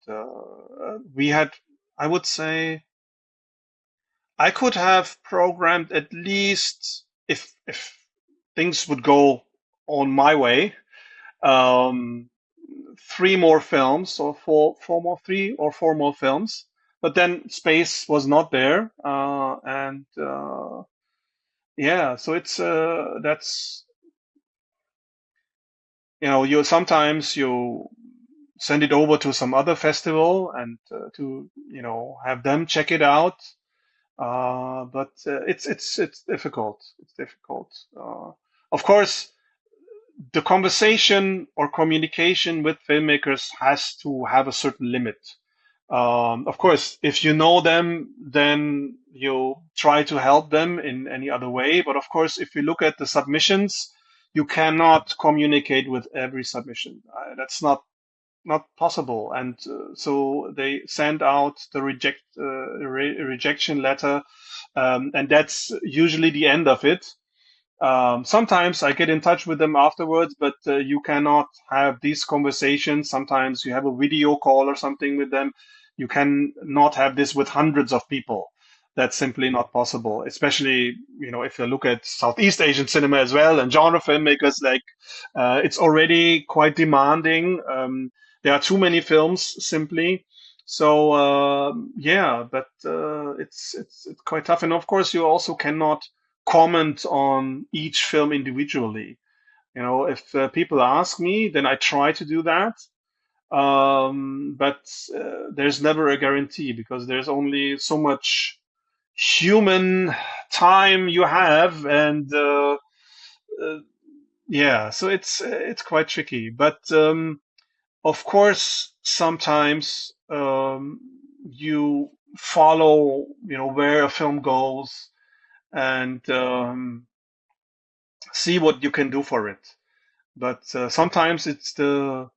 we had, I would say, I could have programmed at least if things would go on my way, um, three more films or three or four more films, but then space was not there, and yeah, so it's that's you sometimes you send it over to some other festival and to have them check it out. But it's difficult. It's difficult. Of course, the conversation or communication with filmmakers has to have a certain limit. Of course, if you know them, then you try to help them in any other way. But of course, if you look at the submissions, you cannot communicate with every submission. That's not possible. And so they send out the rejection letter, and that's usually the end of it. Sometimes I get in touch with them afterwards, but you cannot have these conversations. Sometimes you have a video call or something with them. You can not have this with hundreds of people. That's simply not possible, especially, if you look at Southeast Asian cinema as well and genre filmmakers, like, it's already quite demanding. There are too many films simply. So, yeah, but it's quite tough. And of course, you also cannot comment on each film individually. If people ask me, then I try to do that. But there's never a guarantee because there's only so much human time you have, and uh, yeah, so it's quite tricky. But of course, sometimes you follow, where a film goes, and see what you can do for it. But sometimes it's the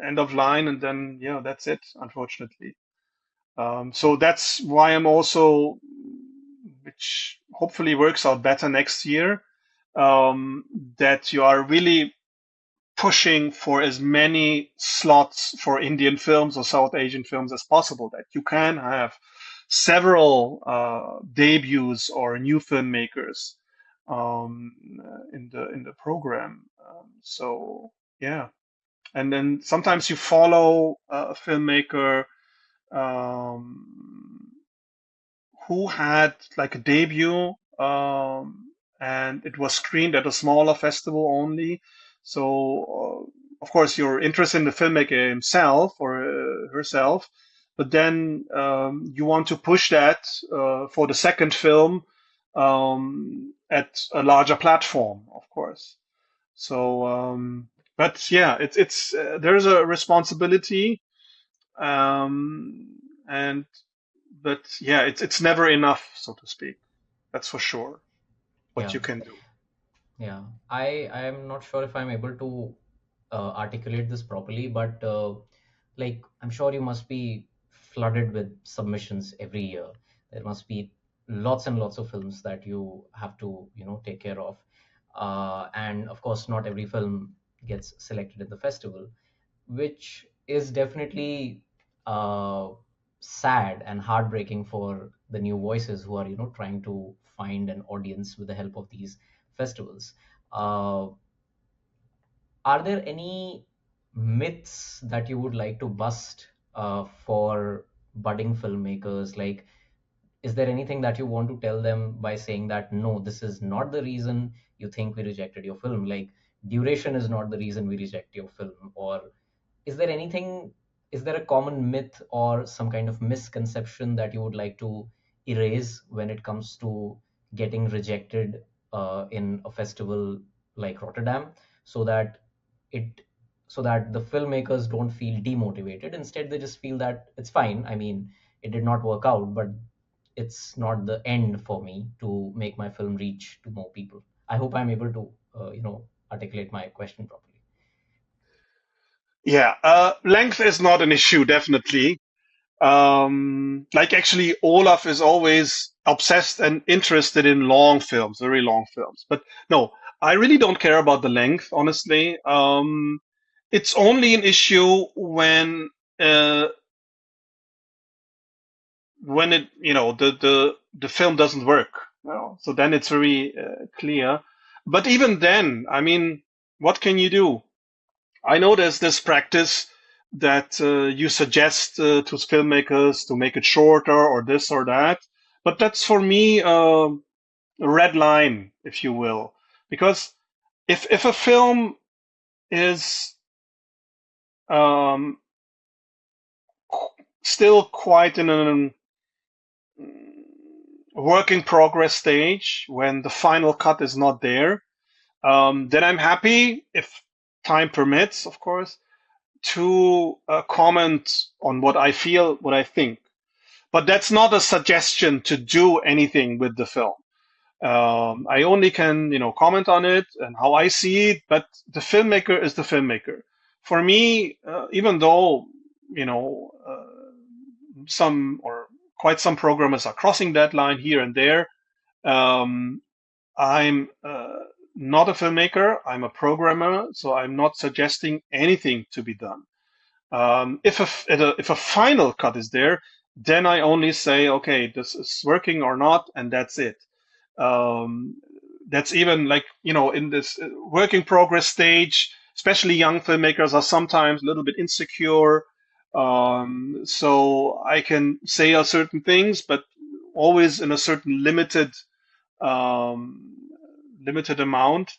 end of line, and then yeah, that's it, unfortunately. So that's why I'm also, which hopefully works out better next year, um, that you are really pushing for as many slots for Indian films or South Asian films as possible, that you can have several debuts or new filmmakers in the program. So yeah, and then sometimes you follow a filmmaker um, who had like a debut, and it was screened at a smaller festival only. So, of course, you're interested in the filmmaker himself or herself, but then you want to push that for the second film at a larger platform, of course. So, but yeah, it's there's a responsibility, and but yeah, it's never enough, so to speak. That's for sure. What Yeah. you can do. Yeah, I am not sure if I'm able to articulate this properly, but like I'm sure you must be flooded with submissions every year. There must be lots and lots of films that you have to, take care of. And of course, not every film gets selected in the festival, which is definitely uh, sad and heartbreaking for the new voices who are, trying to find an audience with the help of these festivals. Uh, are there any myths that you would like to bust for budding filmmakers? Like, is there anything that you want to tell them by saying that no, this is not the reason you think we rejected your film? Like, duration is not the reason we reject your film, or is there anything, is there a common myth or some kind of misconception that you would like to erase when it comes to getting rejected in a festival like Rotterdam, so that it so that the filmmakers don't feel demotivated? Instead, they just feel that it's fine. I mean, it did not work out, but it's not the end for me to make my film reach to more people. I hope I'm able to articulate my question properly. Yeah, length is not an issue, definitely. Like actually, Olaf is always obsessed and interested in long films, very long films. But no, I really don't care about the length, honestly. It's only an issue uh, when it, the film doesn't work. So then it's very clear. But even then, I mean, what can you do? I know there's this practice that you suggest to filmmakers to make it shorter or this or that, but that's for me a red line, if you will, because if a film is um, still quite in a work in progress stage when the final cut is not there, then I'm happy, if time permits, of course, to comment on what I feel, what I think. But that's not a suggestion to do anything with the film. I only can, comment on it and how I see it, but the filmmaker is the filmmaker. For me, even though, some or quite some programmers are crossing that line here and there, um, I'm not a filmmaker, I'm a programmer, so I'm not suggesting anything to be done. If a final cut is there, then I only say, okay, this is working or not, and that's it. Um, that's even like, in this work in progress stage, especially young filmmakers are sometimes a little bit insecure. So I can say a certain things, but always in a certain um, limited amount.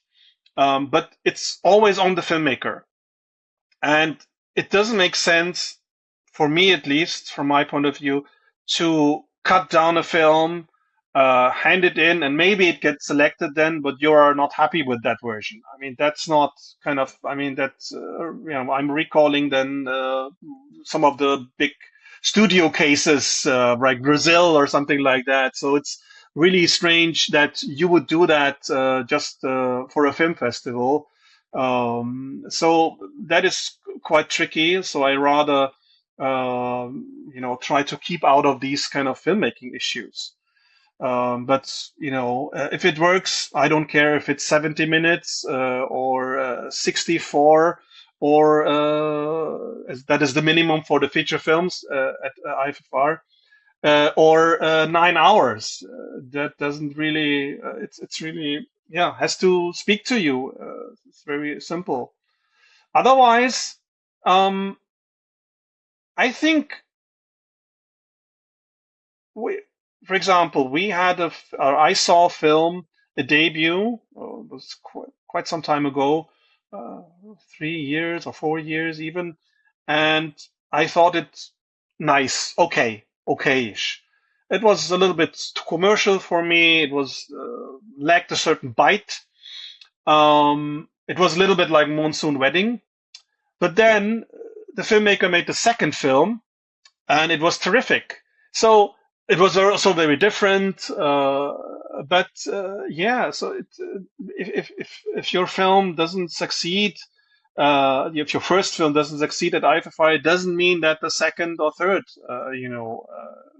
But it's always on the filmmaker. And it doesn't make sense, for me at least, from my point of view, to cut down a film, hand it in, and maybe it gets selected then, but you are not happy with that version. I mean, that's not kind of, I mean, that's, I'm recalling then some of the big studio cases, like Brazil or something like that. So it's really strange that you would do that just for a film festival. So that is quite tricky. So I rather, try to keep out of these kind of filmmaking issues. But if it works, I don't care if it's 70 minutes or 64, or that is the minimum for the feature films at IFFR, or 9 hours. That doesn't really. It's really, yeah, has to speak to you. It's very simple. Otherwise, um, I think we, for example, we had or I saw a film a debut. It was quite some time ago, 3 years or 4 years even, and I thought it nice, okay, okay-ish. It was a little bit too commercial for me. It was lacked a certain bite. It was a little bit like Monsoon Wedding, but then the filmmaker made the second film, and it was terrific. So it was also very different, but yeah. So if your film doesn't succeed, if your first film doesn't succeed at IFFR, it doesn't mean that the second or third,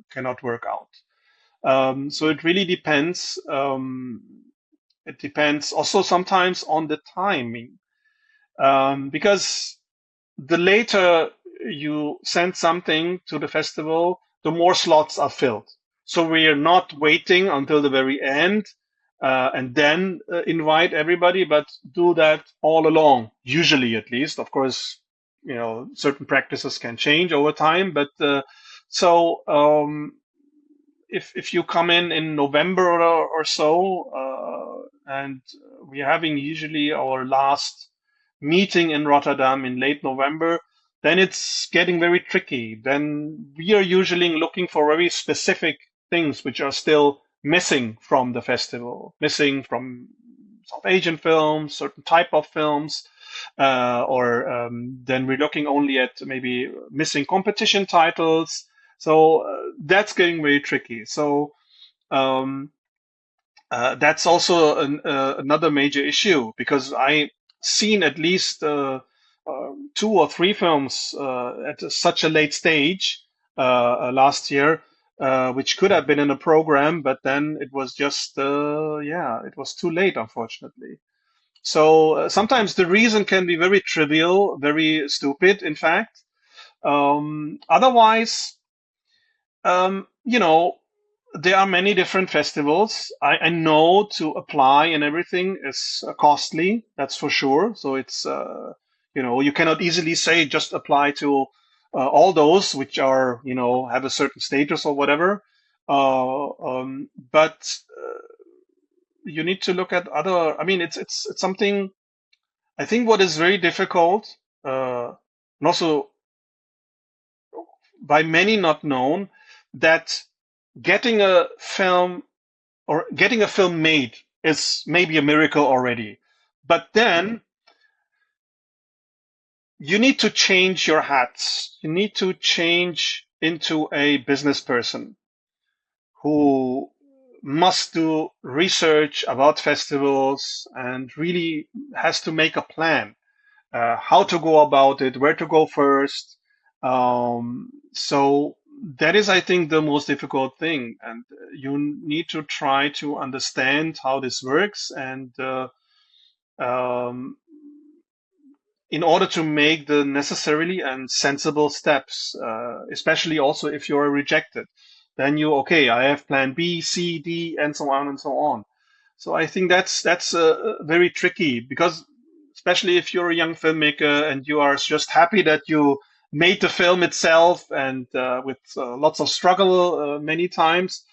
cannot work out. So it really depends. It depends also sometimes on the timing, because the later you send something to the festival, the more slots are filled. So we are not waiting until the very end and then invite everybody, but do that all along, usually at least. Of course, certain practices can change over time, but so if you come in November or so, and we're having usually our last meeting in Rotterdam in late November, then it's getting very tricky. Then we are usually looking for very specific things which are still missing from the festival, missing from South Asian films, certain type of films, or then we're looking only at maybe missing competition titles. So that's getting very tricky. So um, that's also another major issue, because I seen at least 2 or 3 films at such a late stage last year, which could have been in a program, but then it was just it was too late, unfortunately. So sometimes the reason can be very trivial, very stupid, in fact. Otherwise, you know, there are many different festivals. I know to apply and everything is costly, that's for sure. So it's, you cannot easily say just apply to all those which are, have a certain status or whatever. But you need to look at other, I mean, it's something, I think what is very difficult, and also by many not known, that getting a film or getting a film made is maybe a miracle already. But then you need to change your hats. You need to change into a business person who must do research about festivals and really has to make a plan, how to go about it, where to go first. So that is, I think, the most difficult thing, and you need to try to understand how this works, and um, in order to make the necessarily and sensible steps, especially also if you're rejected, then okay, I have plan B, C, D, and so on and so on. So I think that's very tricky, because especially if you're a young filmmaker and you are just happy that you made the film itself, and with lots of struggle many times,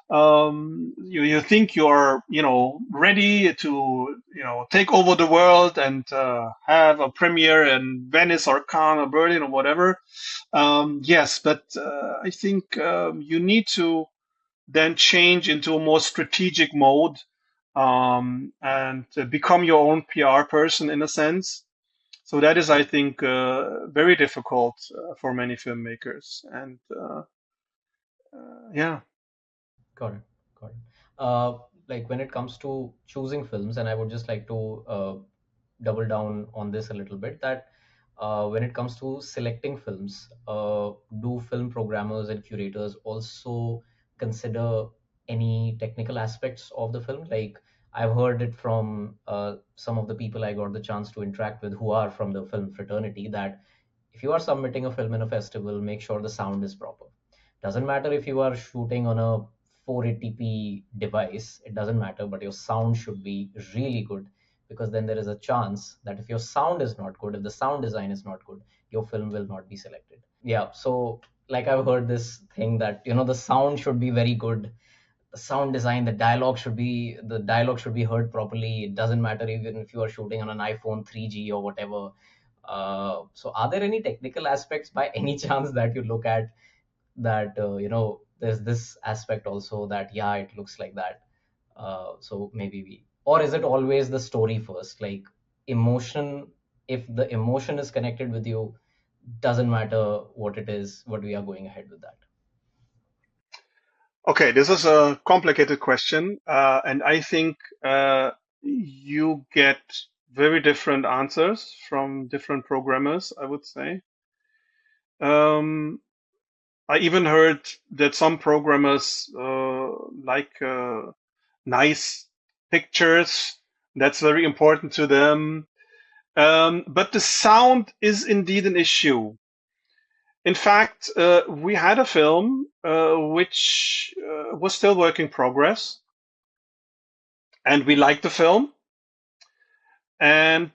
you think you're ready to take over the world and have a premiere in Venice or Cannes or Berlin or whatever. Yes, but I think you need to then change into a more strategic mode, and become your own PR person in a sense. So that is, I think, very difficult for many filmmakers. And yeah. Got it. Got it. Like when it comes to choosing films, and I would just like to double down on this a little bit, that when it comes to selecting films, do film programmers and curators also consider any technical aspects of the film? Like I've heard it from some of the people I got the chance to interact with who are from the film fraternity, that if you are submitting a film in a festival, make sure the sound is proper. Doesn't matter if you are shooting on a 480p device, it doesn't matter, but your sound should be really good, because then there is a chance that if your sound is not good, if the sound design is not good, your film will not be selected. Yeah, so like I've heard this thing that the sound should be very good, sound design, the dialogue should be heard properly. It doesn't matter even if you are shooting on an iPhone 3G or whatever. So are there any technical aspects by any chance that you look at, that there's this aspect also, that yeah, it looks like that? So maybe or is it always the story first, like emotion? If the emotion is connected with you, doesn't matter what it is, what we are going ahead with that. Okay, this is a complicated question, and I think you get very different answers from different programmers, I would say. I even heard that some programmers like nice pictures. That's very important to them. But the sound is indeed an issue. In fact, we had a film which was still work in progress, and we liked the film. And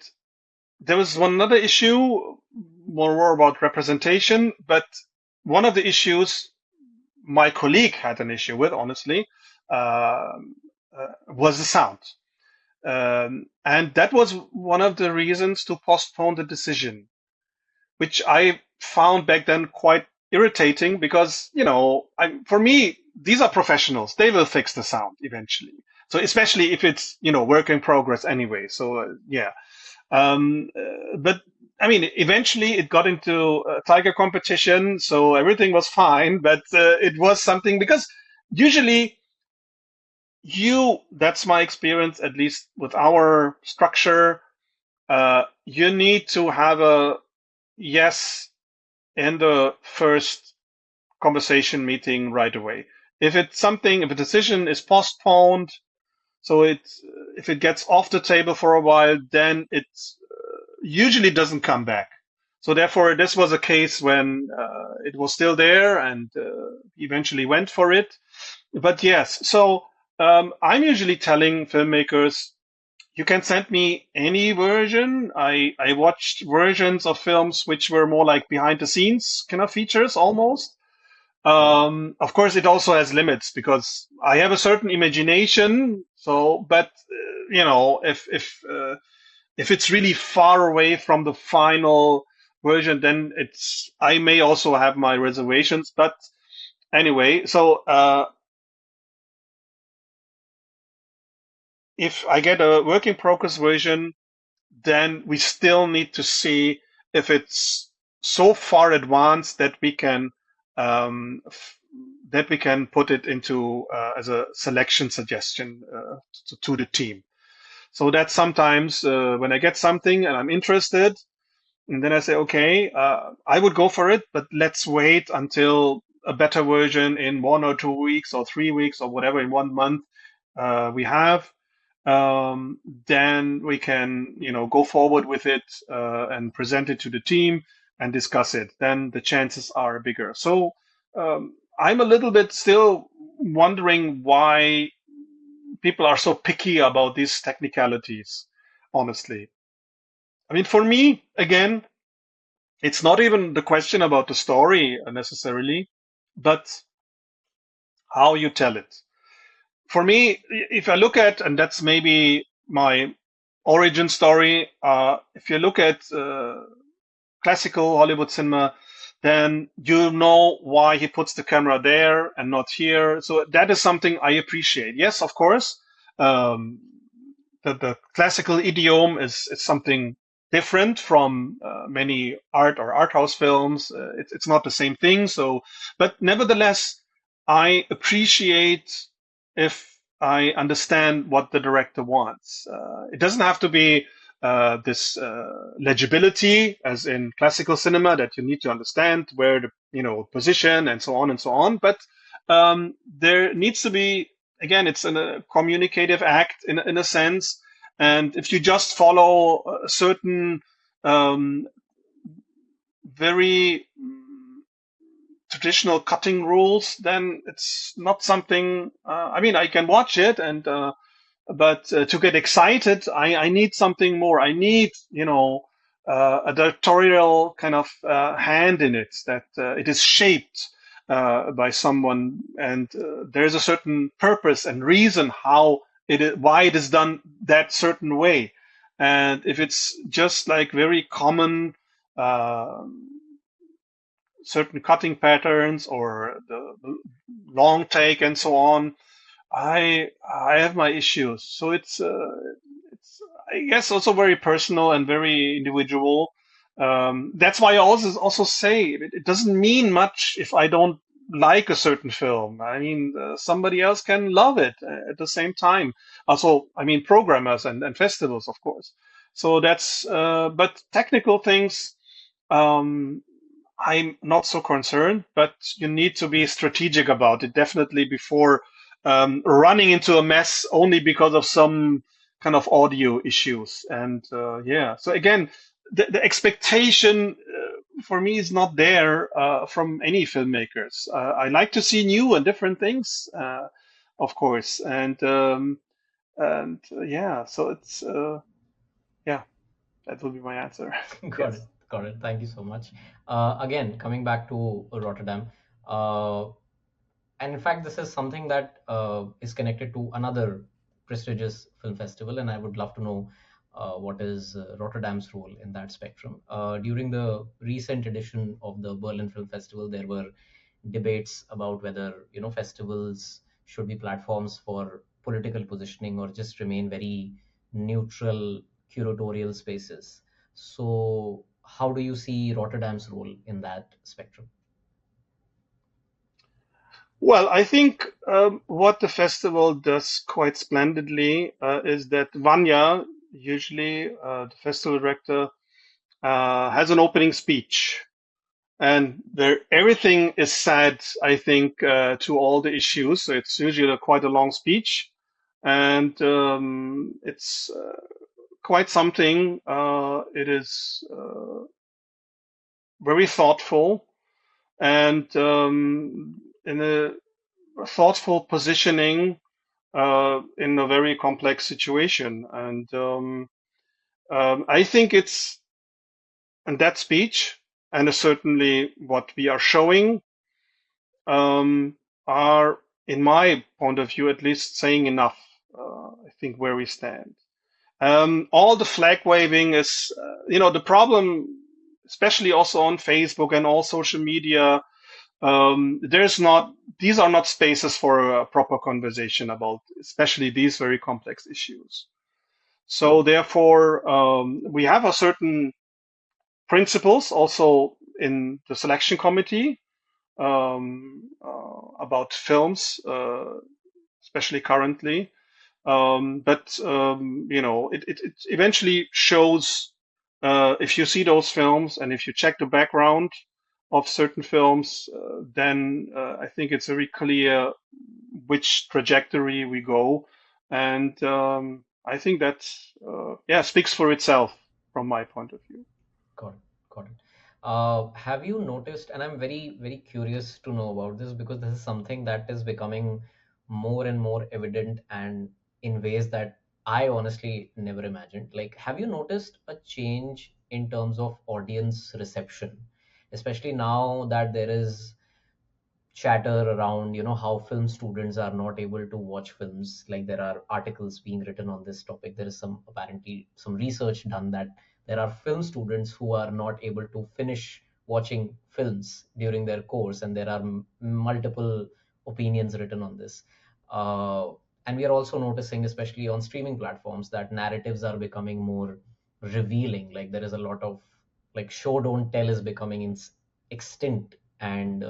there was one other issue, more about representation, but one of the issues my colleague had an issue with, honestly, was the sound. And that was one of the reasons to postpone the decision, which I found back then quite irritating because, for me, these are professionals. They will fix the sound eventually. So especially if it's, work in progress anyway. So, yeah. But I mean, eventually it got into a Tiger competition, so everything was fine. But it was something because usually that's my experience, at least with our structure. You need to have a yes in the first conversation meeting right away. If a decision is postponed, so if it gets off the table for a while, then it usually doesn't come back. So therefore, this was a case when it was still there and eventually went for it. But yes, so I'm usually telling filmmakers, you can send me any version. I watched versions of films which were more like behind the scenes kind of features almost. Of course, it also has limits because I have a certain imagination. So, but if it's really far away from the final version, then I may also have my reservations. But anyway, so if I get a work in progress version, then we still need to see if it's so far advanced that we can put it into as a selection suggestion to the team. So that sometimes when I get something and I'm interested, and then I say, okay, I would go for it, but let's wait until a better version in 1 or 2 weeks or 3 weeks or whatever in 1 month we have. Then we can, go forward with it and present it to the team and discuss it. Then the chances are bigger. So I'm a little bit still wondering why people are so picky about these technicalities, honestly. I mean, for me, again, it's not even the question about the story necessarily, but how you tell it. For me, if I look at, and that's maybe my origin story, if you look at classical Hollywood cinema, then you know why he puts the camera there and not here. So that is something I appreciate. Yes, of course, the classical idiom is something different from many art or art house films. It's not the same thing. So, but nevertheless, I appreciate if I understand what the director wants. It doesn't have to be this legibility as in classical cinema that you need to understand where the position and so on and so on. But there needs to be, again, it's a communicative act in a sense. And if you just follow a certain very traditional cutting rules, then it's not something. I mean, I can watch it, but to get excited, I need something more. I need, a directorial kind of hand in it, that it is shaped by someone, and there's a certain purpose and reason why it is done that certain way. And if it's just like very common, uh, certain cutting patterns or the long take and so on, I have my issues. So it's I guess also very personal and very individual. That's why I also say it doesn't mean much if I don't like a certain film. I mean, somebody else can love it at the same time. Also, I mean, programmers and festivals, of course. So that's but technical things. Um, I'm not so concerned, but you need to be strategic about it, definitely before running into a mess only because of some kind of audio issues. And yeah, so again, the expectation for me is not there from any filmmakers. I like to see new and different things, of course, and yeah, so it's yeah, that will be my answer. Got it. Yes. Got it. Thank you so much. Again, coming back to Rotterdam, uh, and in fact, this is something that is connected to another prestigious film festival, and I would love to know what is Rotterdam's role in that spectrum. During the recent edition of the Berlin Film Festival, there were debates about whether festivals should be platforms for political positioning or just remain very neutral curatorial spaces. So, how do you see Rotterdam's role in that spectrum? Well, I think what the festival does quite splendidly is that Vanya, usually the festival director, has an opening speech, and there everything is said. I think to all the issues. So it's usually quite a long speech, and it's quite something. It is very thoughtful and in a thoughtful positioning in a very complex situation. And I think it's in that speech, and certainly what we are showing, um, are, in my point of view, at least saying enough. I think where we stand. All the flag waving is, the problem, especially also on Facebook and all social media. There's not; these are not spaces for a proper conversation about, especially these very complex issues. So therefore, we have a certain principles also in the selection committee about films, especially currently. But it eventually shows if you see those films and if you check the background of certain films, then I think it's very clear which trajectory we go, and I think that yeah speaks for itself from my point of view. Got it. Got it. Have you noticed, and I'm very, very curious to know about this because this is something that is becoming more and more evident and in ways that I honestly never imagined. Like, have you noticed a change in terms of audience reception, especially now that there is chatter around how film students are not able to watch films? Like, there are articles being written on this topic. There is apparently some research done that there are film students who are not able to finish watching films during their course, and there are multiple opinions written on this. And we are also noticing, especially on streaming platforms, that narratives are becoming more revealing. Like, there is a lot of, like, show don't tell is becoming extinct, and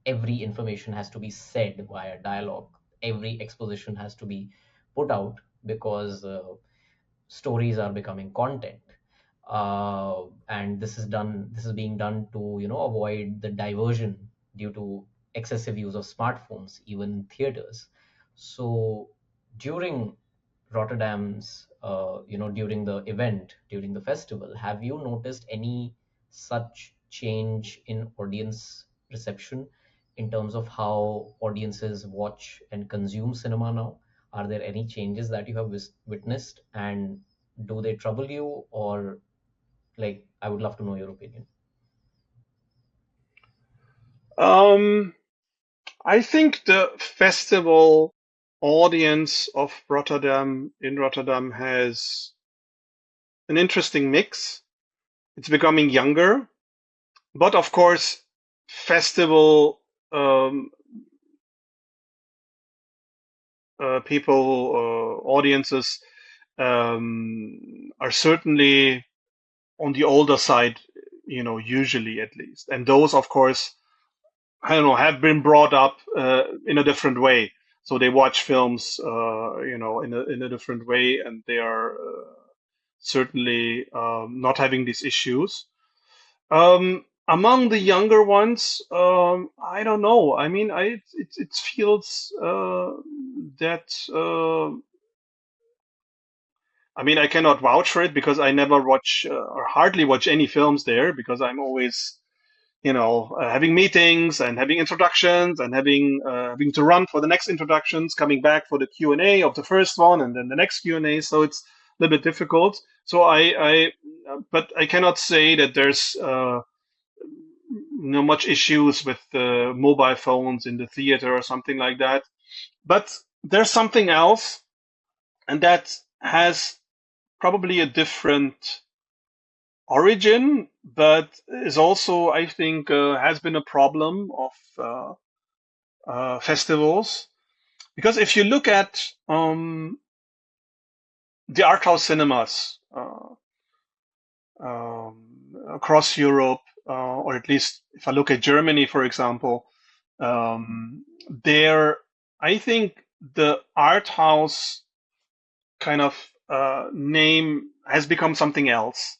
every information has to be said via dialogue. Every exposition has to be put out because stories are becoming content. And this is being done to avoid the diversion due to excessive use of smartphones, even in theaters. So during Rotterdam's, during the event, during the festival, have you noticed any such change in audience reception in terms of how audiences watch and consume cinema now? Are there any changes that you have witnessed, and do they trouble you, or, like, I would love to know your opinion. Um, I think the festival audience of Rotterdam has an interesting mix. It's becoming younger, but of course, festival um, audiences are certainly on the older side, usually at least. And those, of course, I don't know, have been brought up in a different way. So they watch films, in a different way, and they are certainly not having these issues. Among the younger ones, I don't know. I mean, it feels that. I mean, I cannot vouch for it because I never watch or hardly watch any films there because I'm always, having meetings and having introductions and having to run for the next introductions, coming back for the Q&A of the first one and then the next Q&A. So it's a little bit difficult. So but I cannot say that there's much issues with mobile phones in the theater or something like that. But there's something else, and that has probably a different origin, but is also, I think, has been a problem of festivals. Because if you look at the art house cinemas across Europe, or at least if I look at Germany, for example, there, I think the art house kind of name has become something else.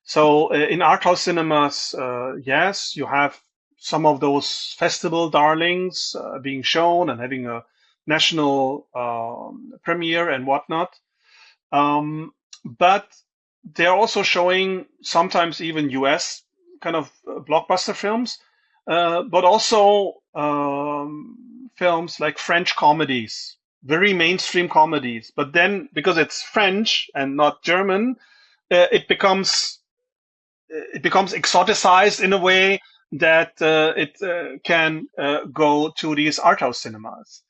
So in art house cinemas, yes, you have some of those festival darlings being shown and having a national premiere and whatnot. But they're also showing sometimes even US kind of blockbuster films, but also films like French comedies, very mainstream comedies. But then because it's French and not German, it becomes exoticized in a way that it can go to these art house cinemas.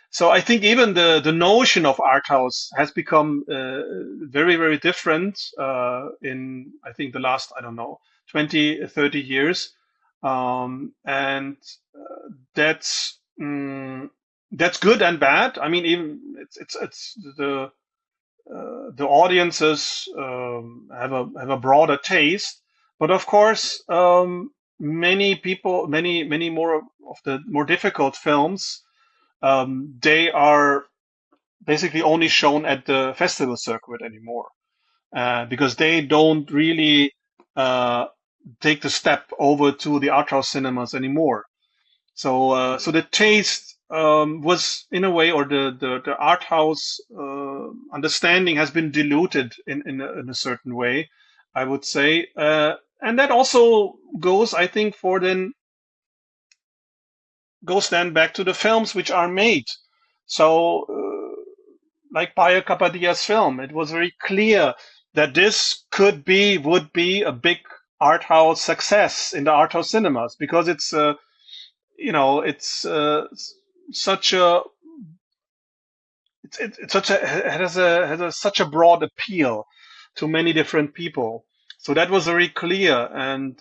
So I think even the notion of art house has become very, very different in, I think, the last, I don't know, 20, 30 years. And that's good and bad. I mean, even it's the audiences have a broader taste, but of course, many people, many more of the more difficult films, they are basically only shown at the festival circuit anymore because they don't really take the step over to the art house cinemas anymore. So the taste was in a way, or the art house understanding has been diluted in a certain way, I would say, and that also goes, I think, goes then back to the films which are made. So, like Paya Kapadia's film, it was very clear that this would be a big art house success in the art house cinemas because it's it's such a it's such a such a broad appeal to many different people. So that was very clear, and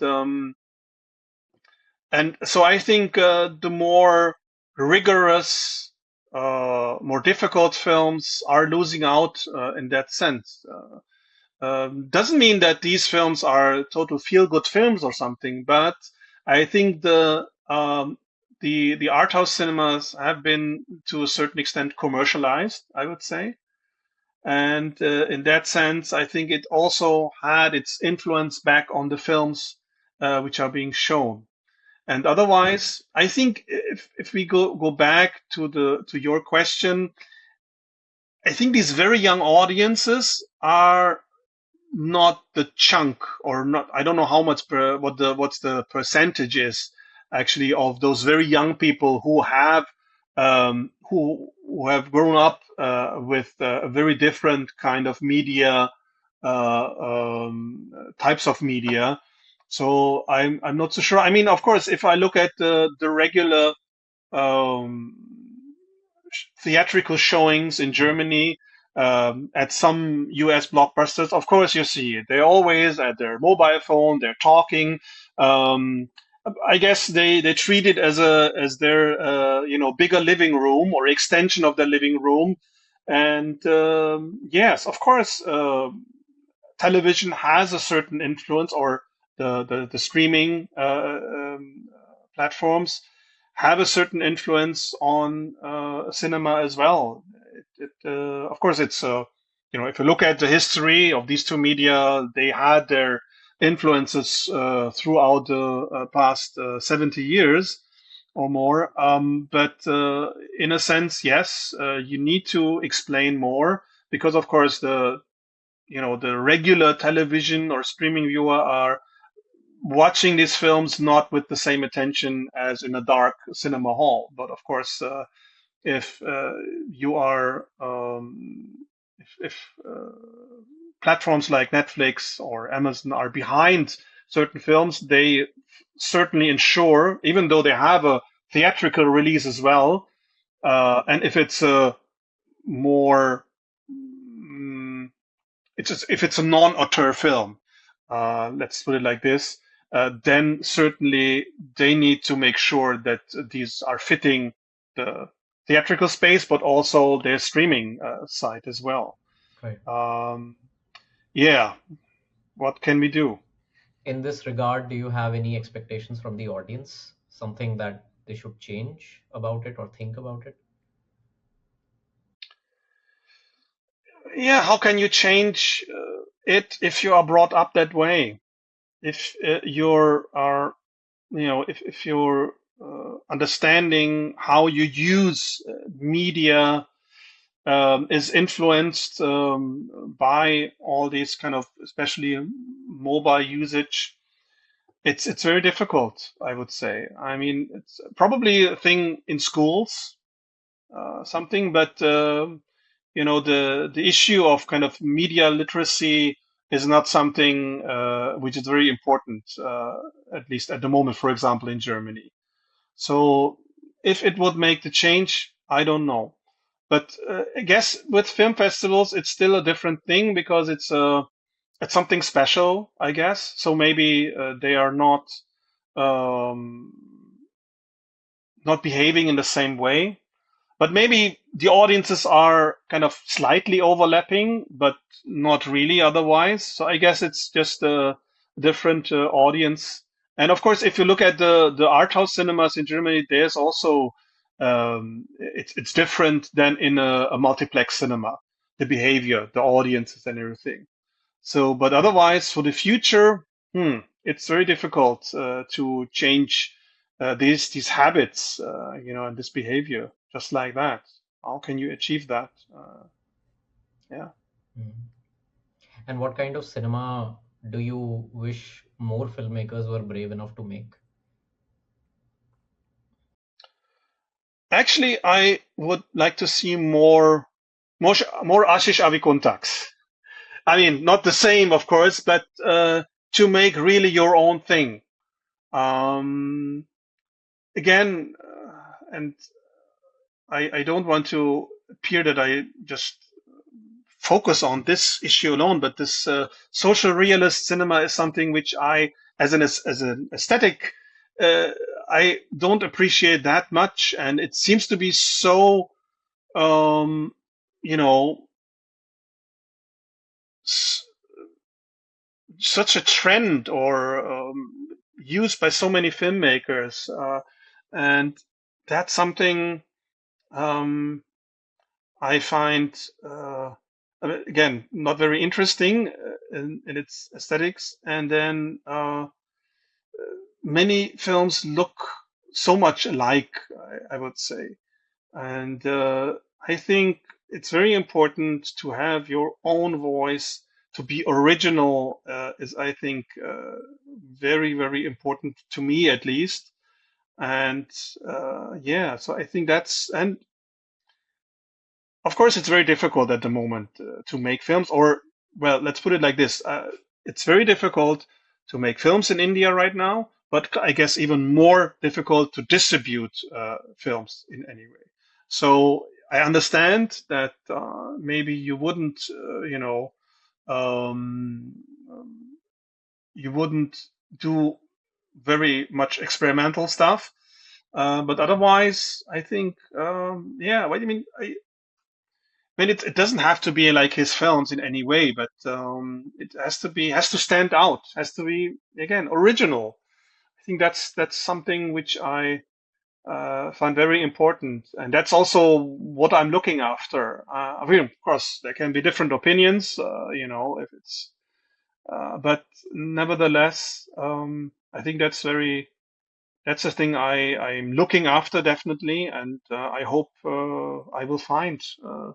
so I think the more rigorous, more difficult films are losing out in that sense. Doesn't mean that these films are total feel-good films or something, but I think the art house cinemas have been to a certain extent commercialized, I would say. And in that sense, I think it also had its influence back on the films which are being shown. And otherwise, I think if we go back to your question, I think these very young audiences are not the chunk, or not, I don't know how much what's the percentage is actually of those very young people who have who have grown up with a very different kind of media types of media, So I'm not so sure. I mean, of course, if I look at the regular um, theatrical showings in Germany, at some US blockbusters, of course you see it. They're always at their mobile phone, they're talking. Um, I guess they treat it as their bigger living room or extension of their living room. And yes, of course, television has a certain influence, or the streaming platforms have a certain influence on cinema as well. Of course, it's if you look at the history of these two media, they had their influences throughout the past 70 years or more. But in a sense, yes, you need to explain more because, of course, the regular television or streaming viewer are watching these films not with the same attention as in a dark cinema hall. But of course, if you are if platforms like Netflix or Amazon are behind certain films, they certainly ensure, even though they have a theatrical release as well, and if it's a more if it's a non-auteur film, let's put it like this, then certainly they need to make sure that these are fitting the theatrical space, but also their streaming site as well. Right. Yeah, what can we do? In this regard, do you have any expectations from the audience? Something that they should change about it or think about it? Yeah, how can you change it if you are brought up that way? If you're are if you're understanding how you use media is influenced by all these kind of, especially mobile usage. It's very difficult, I would say. I mean, it's probably a thing in schools, something, but the issue of kind of media literacy is not something which is very important, at least at the moment, for example, in Germany. So if it would make the change, I don't know. But I guess with film festivals, it's still a different thing because it's something special, I guess. So maybe they are um, not behaving in the same way. But maybe the audiences are kind of slightly overlapping, but not really otherwise. So I guess it's just a different audience. And of course, if you look at the art house cinemas in Germany, there's also it's different than in a multiplex cinema, the behavior, the audiences, and everything. So, but otherwise, for the future, it's very difficult to change these habits, and this behavior just like that. How can you achieve that? Yeah. Mhm. And what kind of cinema do you wish more filmmakers were brave enough to make? Actually, I would like to see more Ashish Avikuntaks. I mean, not the same, of course, but to make really your own thing. Um, Again, and I don't want to appear that I just focus on this issue alone, but this social realist cinema is something which as an aesthetic, uh, I don't appreciate that much, and it seems to be so, um, you know, s- such a trend or used by so many filmmakers, and that's something. Um, I find, again, not very interesting in its aesthetics. And then many films look so much alike, I would say. And I think it's very important to have your own voice, to be original, is, I think, very, very important to me at least. And yeah, so I think and of course, it's very difficult at the moment to make films, or, well, let's put it like this. It's very difficult to make films in India right now, but I guess even more difficult to distribute films in any way. So I understand that maybe you wouldn't, um, you wouldn't do very much experimental stuff. But otherwise, I think, yeah. What do you mean? I mean, it doesn't have to be like his films in any way, but it has to stand out, has to be again original. I think that's something which I find very important, and that's also what I'm looking after. I mean, of course, there can be different opinions, if it's, but nevertheless, I think that's the thing I'm looking after definitely, and I hope I will find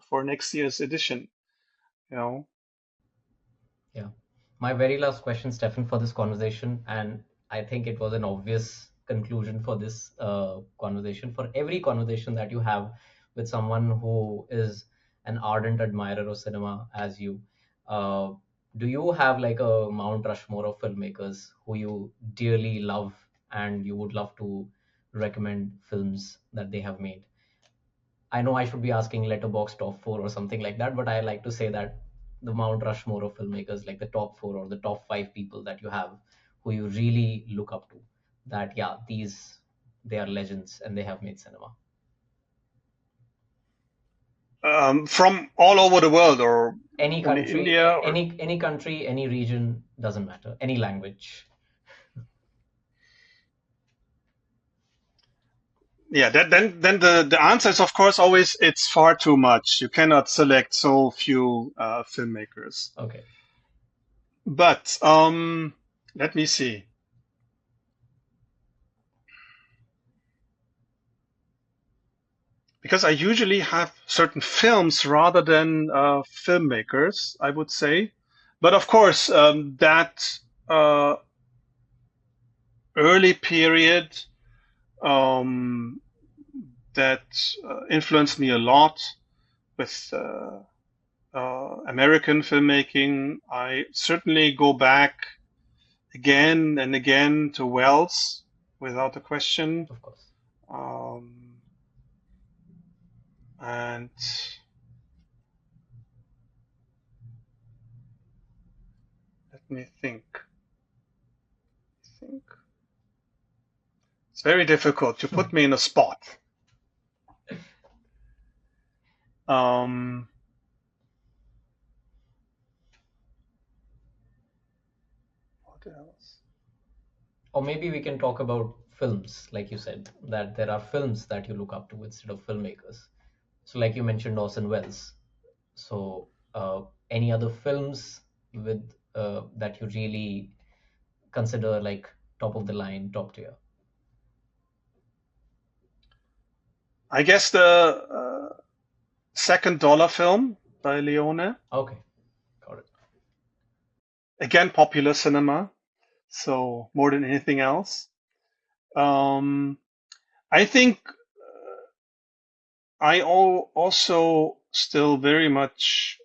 for next year's edition. You know, Yeah. My very last question, Stefan, for this conversation, and I think it was an obvious conclusion for this conversation. For every conversation that you have with someone who is an ardent admirer of cinema as you, uh, do you have like a Mount Rushmore of filmmakers who you dearly love and you would love to recommend films that they have made? I know I should be asking letterbox top four or something like that, but I like to say that the Mount Rushmore of filmmakers, like the top four or the top five people that you have who you really look up to, that yeah, they are legends and they have made cinema. from all over the world or Any only country, India or any country, any region, doesn't matter. Any language. yeah. Then the answer is of course always it's far too much. You cannot select so few filmmakers. Okay. But let me see. Because I usually have certain films rather than filmmakers, I would say. But of course, that uh, early period um, that influenced me a lot with American filmmaking. I certainly go back again and again to Wells, without a question. Of course. Um, and let me think. It's very difficult. You put me in a spot. Um, what else? Or maybe we can talk about films, like you said, that there are films that you look up to instead of filmmakers. So, like you mentioned, Orson Welles. So, any other films with that you really consider like top of the line, top tier? I guess the Second Dollar Film by Leone. Okay, got it. Again, popular cinema. So more than anything else. I think I also still very much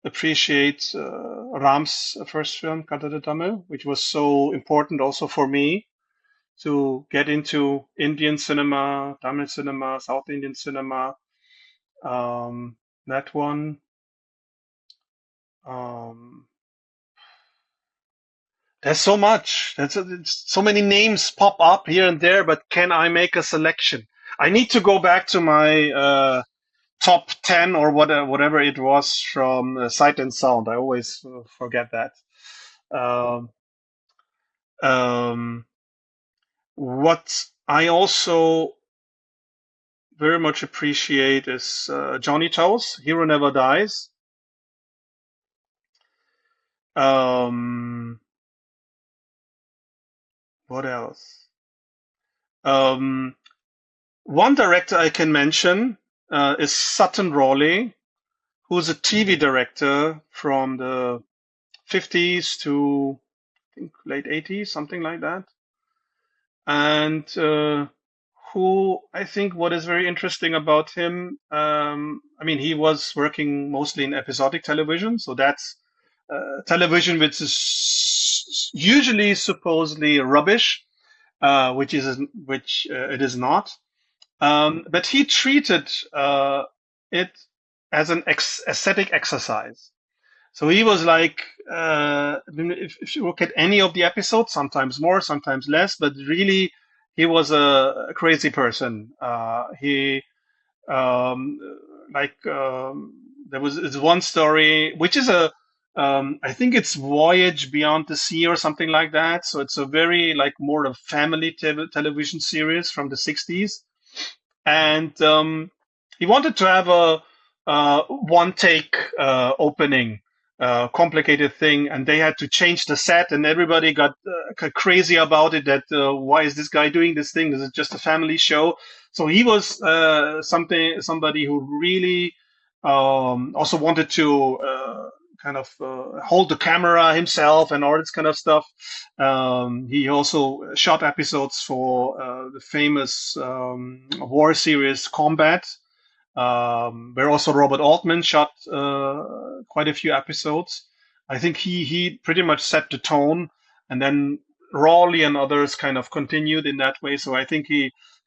appreciate Ram's first film, Kata de Tamil, which was so important also for me to get into Indian cinema, Tamil cinema, South Indian cinema. Um, that one. Um, there's so much. It's so many names pop up here and there, but can I make a selection? I need to go back to my top 10 or whatever it was from Sight and Sound. I always forget that. Um, um, what I also very much appreciate is Johnny Toes, Hero Never Dies. Um, what else? Um, one director I can mention is Sutton Rawley, who's a TV director from the 50s to I think late 80s, something like that. And who I think what is very interesting about him, I mean, he was working mostly in episodic television, so that's television which is usually supposedly rubbish, which it is not. But he treated it as an aesthetic exercise. So he was like, if you look at any of the episodes, sometimes more, sometimes less, but really, he was a crazy person. He um, like there was this one story which is a I think it's Voyage Beyond the Sea or something like that. So it's a very like more of family television series from the 60s, and he wanted to have a one take opening, complicated thing, and they had to change the set, and everybody got crazy about it. That why is this guy doing this thing? This is just a family show. So he was somebody who really also wanted to kind of hold the camera himself and all this kind of stuff. He also shot episodes for the famous war series Combat, where also Robert Altman shot quite a few episodes. I think he pretty much set the tone, and then Rawley and others kind of continued in that way. So I think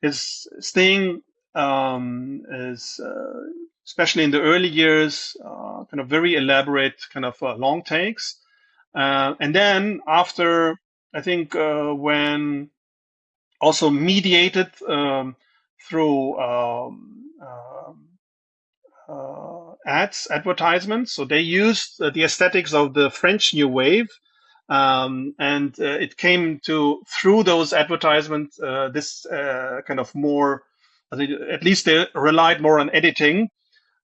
his thing is especially in the early years, kind of very elaborate, kind of long takes, and then after I think when also mediated through advertisements. So they used the aesthetics of the French New Wave, and it came to through those advertisements. This kind of more, at least they relied more on editing,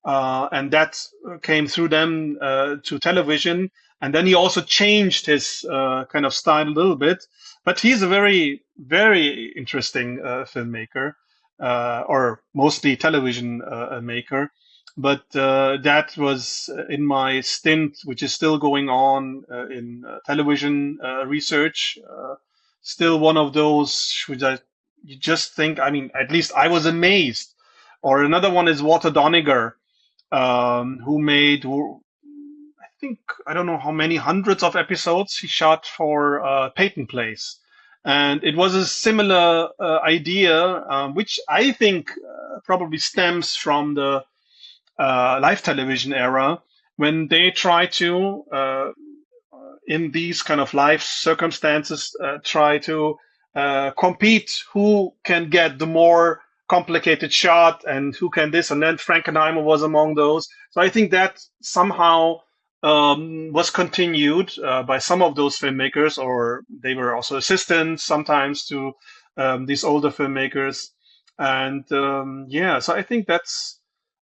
and that came through them to television. And then he also changed his kind of style a little bit. But he's a very, very interesting filmmaker, or mostly television maker. But that was in my stint, which is still going on in television research. Still one of those which you just think, I mean, at least I was amazed. Or another one is Walter Doniger, who made, I think, I don't know how many hundreds of episodes he shot for Peyton Place. And it was a similar idea, which I think probably stems from the live television era, when they try to, in these kind of live circumstances, try to compete who can get the more complicated shot and who can this. And then Frankenheimer was among those. So I think that somehow was continued by some of those filmmakers, or they were also assistants sometimes to these older filmmakers. And yeah, so I think that's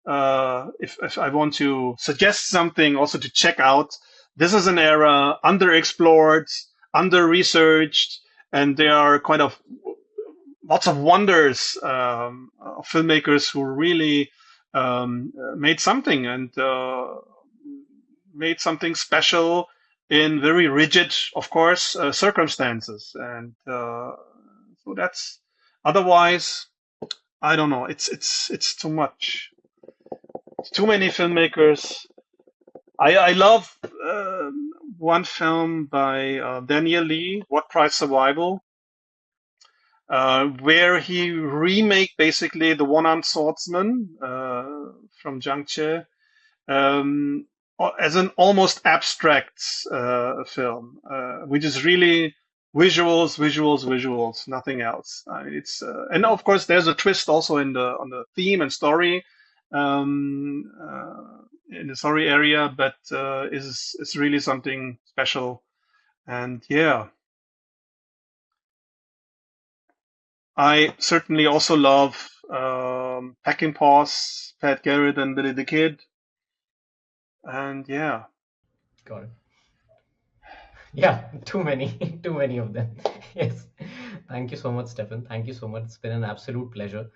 if I want to suggest something also to check out, this is an era underexplored, under researched, and there are kind of lots of wonders of filmmakers who really made something, and made something special in very rigid, of course, circumstances. And so that's, otherwise, I don't know. It's too much. Too many filmmakers. I love one film by Daniel Lee, What Price Survival, where he remake basically the One-Armed Swordsman from Zhang Che, as an almost abstract film, which is really visuals, visuals, visuals, nothing else. It's and of course there's a twist also in the on the theme and story, in the story area, but is really something special. And yeah, I certainly also love Peckinpah's Pat Garrett and Billy the Kid. And yeah, Got it. Yeah, too many, too many of them. Yes. Thank you so much, Stefan. Thank you so much. It's been an absolute pleasure.